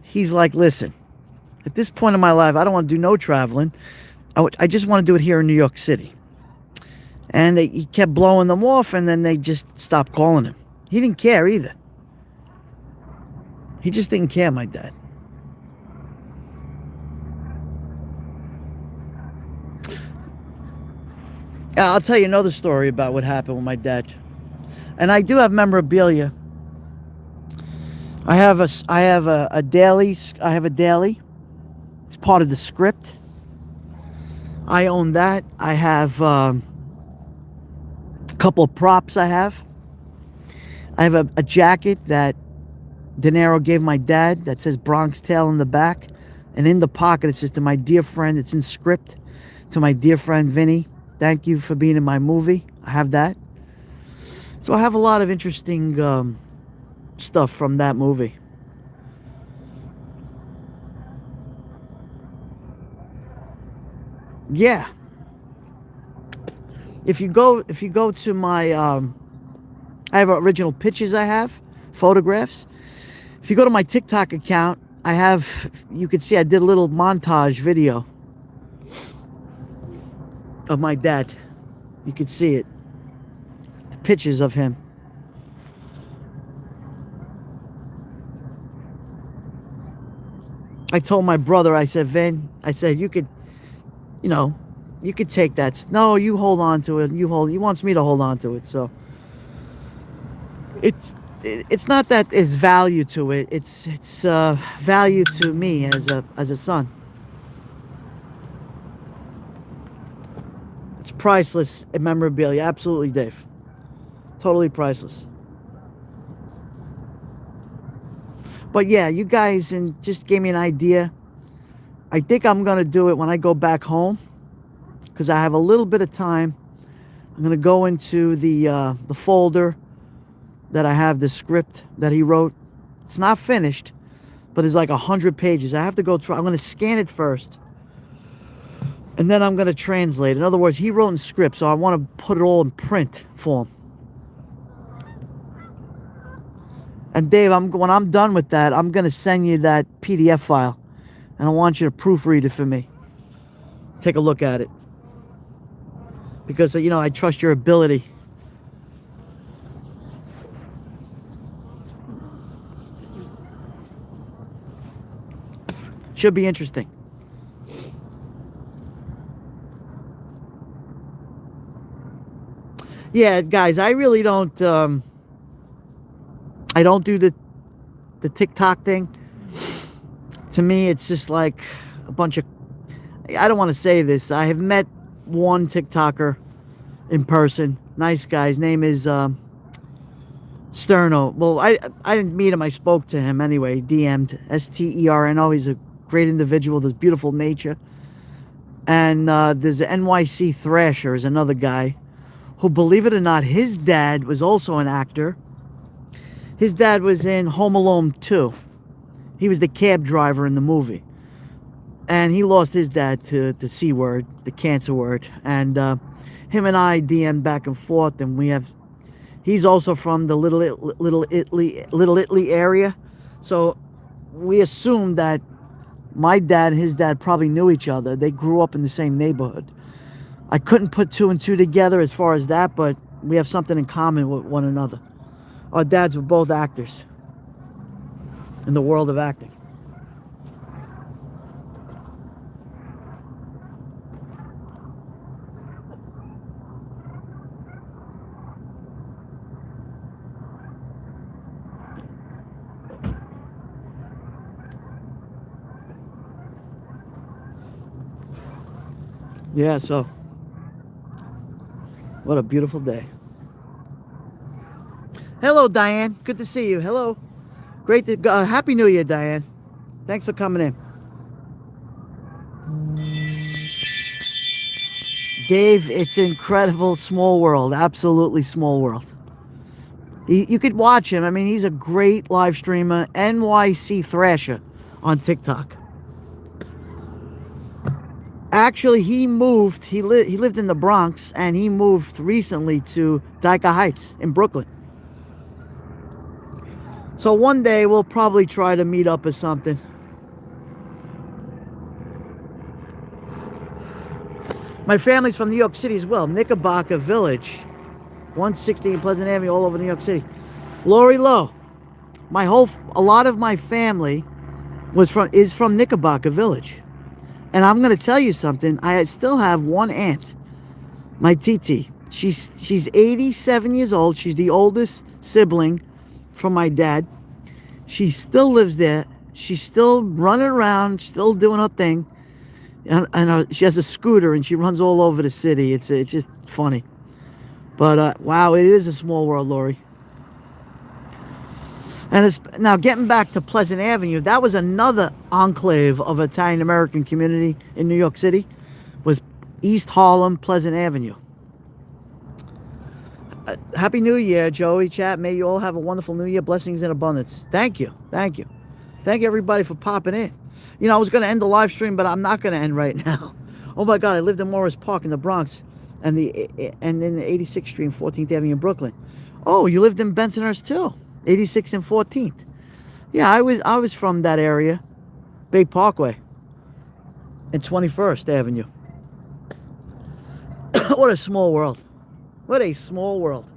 He's like, listen, at this point in my life, I don't want to do no traveling. I just want to do it here in New York City. And he kept blowing them off, and then they just stopped calling him. He didn't care either. He just didn't care, my dad. I'll tell you another story about what happened with my dad. And I do have memorabilia. I have a daily. I have a daily. It's part of the script. I own that. I have a couple of props I have. I have a jacket that De Niro gave my dad that says Bronx Tale in the back. And in the pocket it says, to my dear friend, it's in script, to my dear friend Vinny, thank you for being in my movie. I have that. So I have a lot of interesting stuff from that movie. Yeah. If you go to my I have original pictures, I have photographs. If you go to my TikTok account, you can see I did a little montage video of my dad. You can see it. The pictures of him. I told my brother, I said, Vin, you could take that. No, you hold on to it. He wants me to hold on to it. So it's not that there's value to it. It's value to me as a son. It's priceless memorabilia. Absolutely, Dave. Totally priceless. But yeah, you guys just gave me an idea. I think I'm going to do it when I go back home, because I have a little bit of time. I'm going to go into the folder that I have, the script that he wrote. It's not finished, but it's like 100 pages. I have to go through. I'm going to scan it first, and then I'm going to translate. In other words, he wrote in script, so I want to put it all in print form. And Dave, when I'm done with that, I'm going to send you that PDF file, and I want you to proofread it for me. Take a look at it, because I trust your ability. Should be interesting. Yeah, guys, I really don't I don't do the TikTok thing. To me, it's just like a bunch of, I don't want to say this. I have met one TikToker in person. Nice guy. His name is Sterno. Well, I didn't meet him. I spoke to him anyway. DM'd. Sterno. He's a great individual. There's beautiful nature. And there's an NYC Thrasher, is another guy who, believe it or not, his dad was also an actor. His dad was in Home Alone 2. He was the cab driver in the movie. And he lost his dad to the C word, the cancer word. And him and I DM'd back and forth. And he's also from the Little Italy area. So we assumed that my dad and his dad probably knew each other. They grew up in the same neighborhood. I couldn't put two and two together as far as that, but we have something in common with one another. Our dads were both actors in the world of acting. Yeah, so what a beautiful day. Hello, Diane. Good to see you. Hello. Great to Happy New Year, Diane. Thanks for coming in. Dave, it's incredible. Small world. Absolutely small world. You could watch him. I mean, he's a great live streamer. NYC Thrasher on TikTok. Actually, he moved. He lived in the Bronx, and he moved recently to Dyker Heights in Brooklyn. So one day we'll probably try to meet up or something. My family's from New York City as well. Knickerbocker Village, 116 Pleasant Avenue, all over New York City. Lori Lowe, a lot of my family is from Knickerbocker Village. And I'm going to tell you something. I still have one aunt, my TT. She's 87 years old. She's the oldest sibling from my dad. She still lives there. She's still running around, still doing her thing. And she has a scooter and she runs all over the city. It's just funny. But wow, it is a small world, Lori. And now getting back to Pleasant Avenue, that was another enclave of Italian American community in New York City, was East Harlem, Pleasant Avenue. Happy New Year, Joey, chat. May you all have a wonderful New Year. Blessings and abundance. Thank you. Thank you. Thank you, everybody, for popping in. You know, I was going to end the live stream, but I'm not going to end right now. Oh, my God. I lived in Morris Park in the Bronx and in the 86th Street and 14th Avenue in Brooklyn. Oh, you lived in Bensonhurst, too? 86th and 14th. Yeah, I was from that area. Bay Parkway and 21st Avenue. What a small world. What a small world.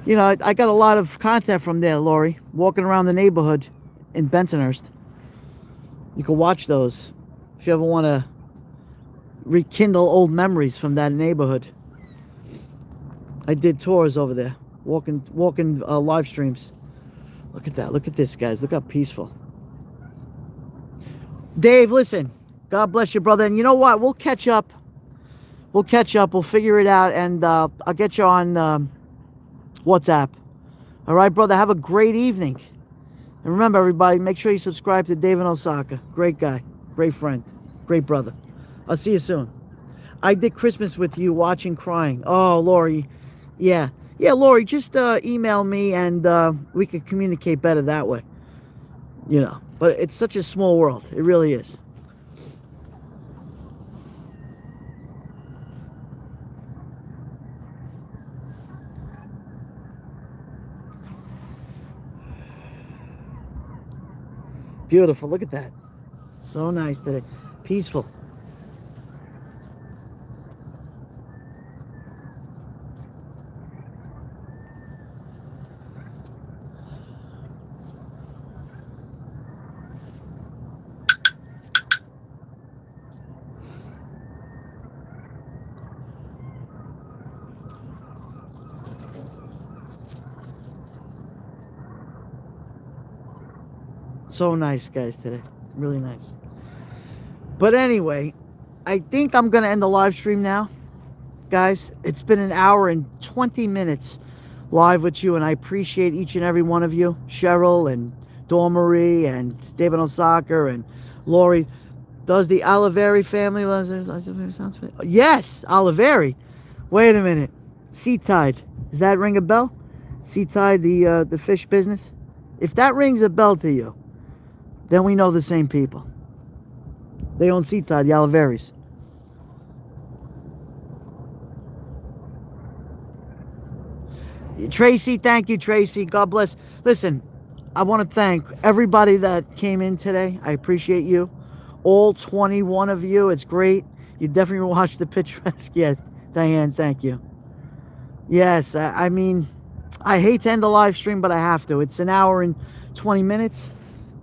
You know, I got a lot of content from there, Lori. Walking around the neighborhood in Bensonhurst. You can watch those if you ever want to rekindle old memories from that neighborhood. I did tours over there, walking live streams. Look at that. Look at this, guys. Look how peaceful. Dave, listen. God bless you, brother. And you know what? We'll catch up. We'll figure it out, and I'll get you on WhatsApp. All right, brother? Have a great evening. And remember, everybody, make sure you subscribe to Dave in Osaka. Great guy. Great friend. Great brother. I'll see you soon. I did Christmas with you watching Crying. Oh, Lori. Yeah. Yeah, Lori, just email me, and we could communicate better that way. You know. But it's such a small world. It really is. Beautiful. Look at that. So nice today. Peaceful. So nice, guys, today. Really nice. But anyway, I think I'm going to end the live stream now. Guys, it's been an hour and 20 minutes live with you, and I appreciate each and every one of you. Cheryl and Dawn-Marie and David Osaka and Lori. Does the Oliveri family... Yes, Oliveri. Wait a minute. Sea Tide. Does that ring a bell? Sea Tide, the fish business? If that rings a bell to you, then we know the same people. They own Sea Tide, the Oliveris. Tracy, thank you, Tracy. God bless. Listen, I want to thank everybody that came in today. I appreciate you. All 21 of you. It's great. You definitely watched the picturesque. Yeah, Diane, thank you. Yes, I mean, I hate to end the live stream, but I have to. It's an hour and 20 minutes.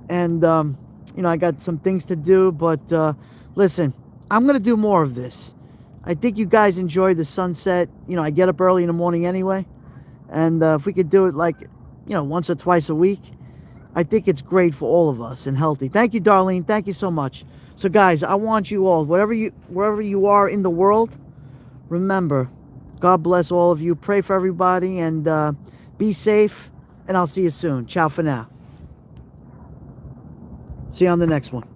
And, you know, I got some things to do. But, listen, I'm going to do more of this. I think you guys enjoyed the sunset. You know, I get up early in the morning anyway. And if we could do it like, you know, once or twice a week, I think it's great for all of us and healthy. Thank you, Darlene. Thank you so much. So guys, I want you all, wherever you are in the world, remember, God bless all of you. Pray for everybody, and be safe. And I'll see you soon. Ciao for now. See you on the next one.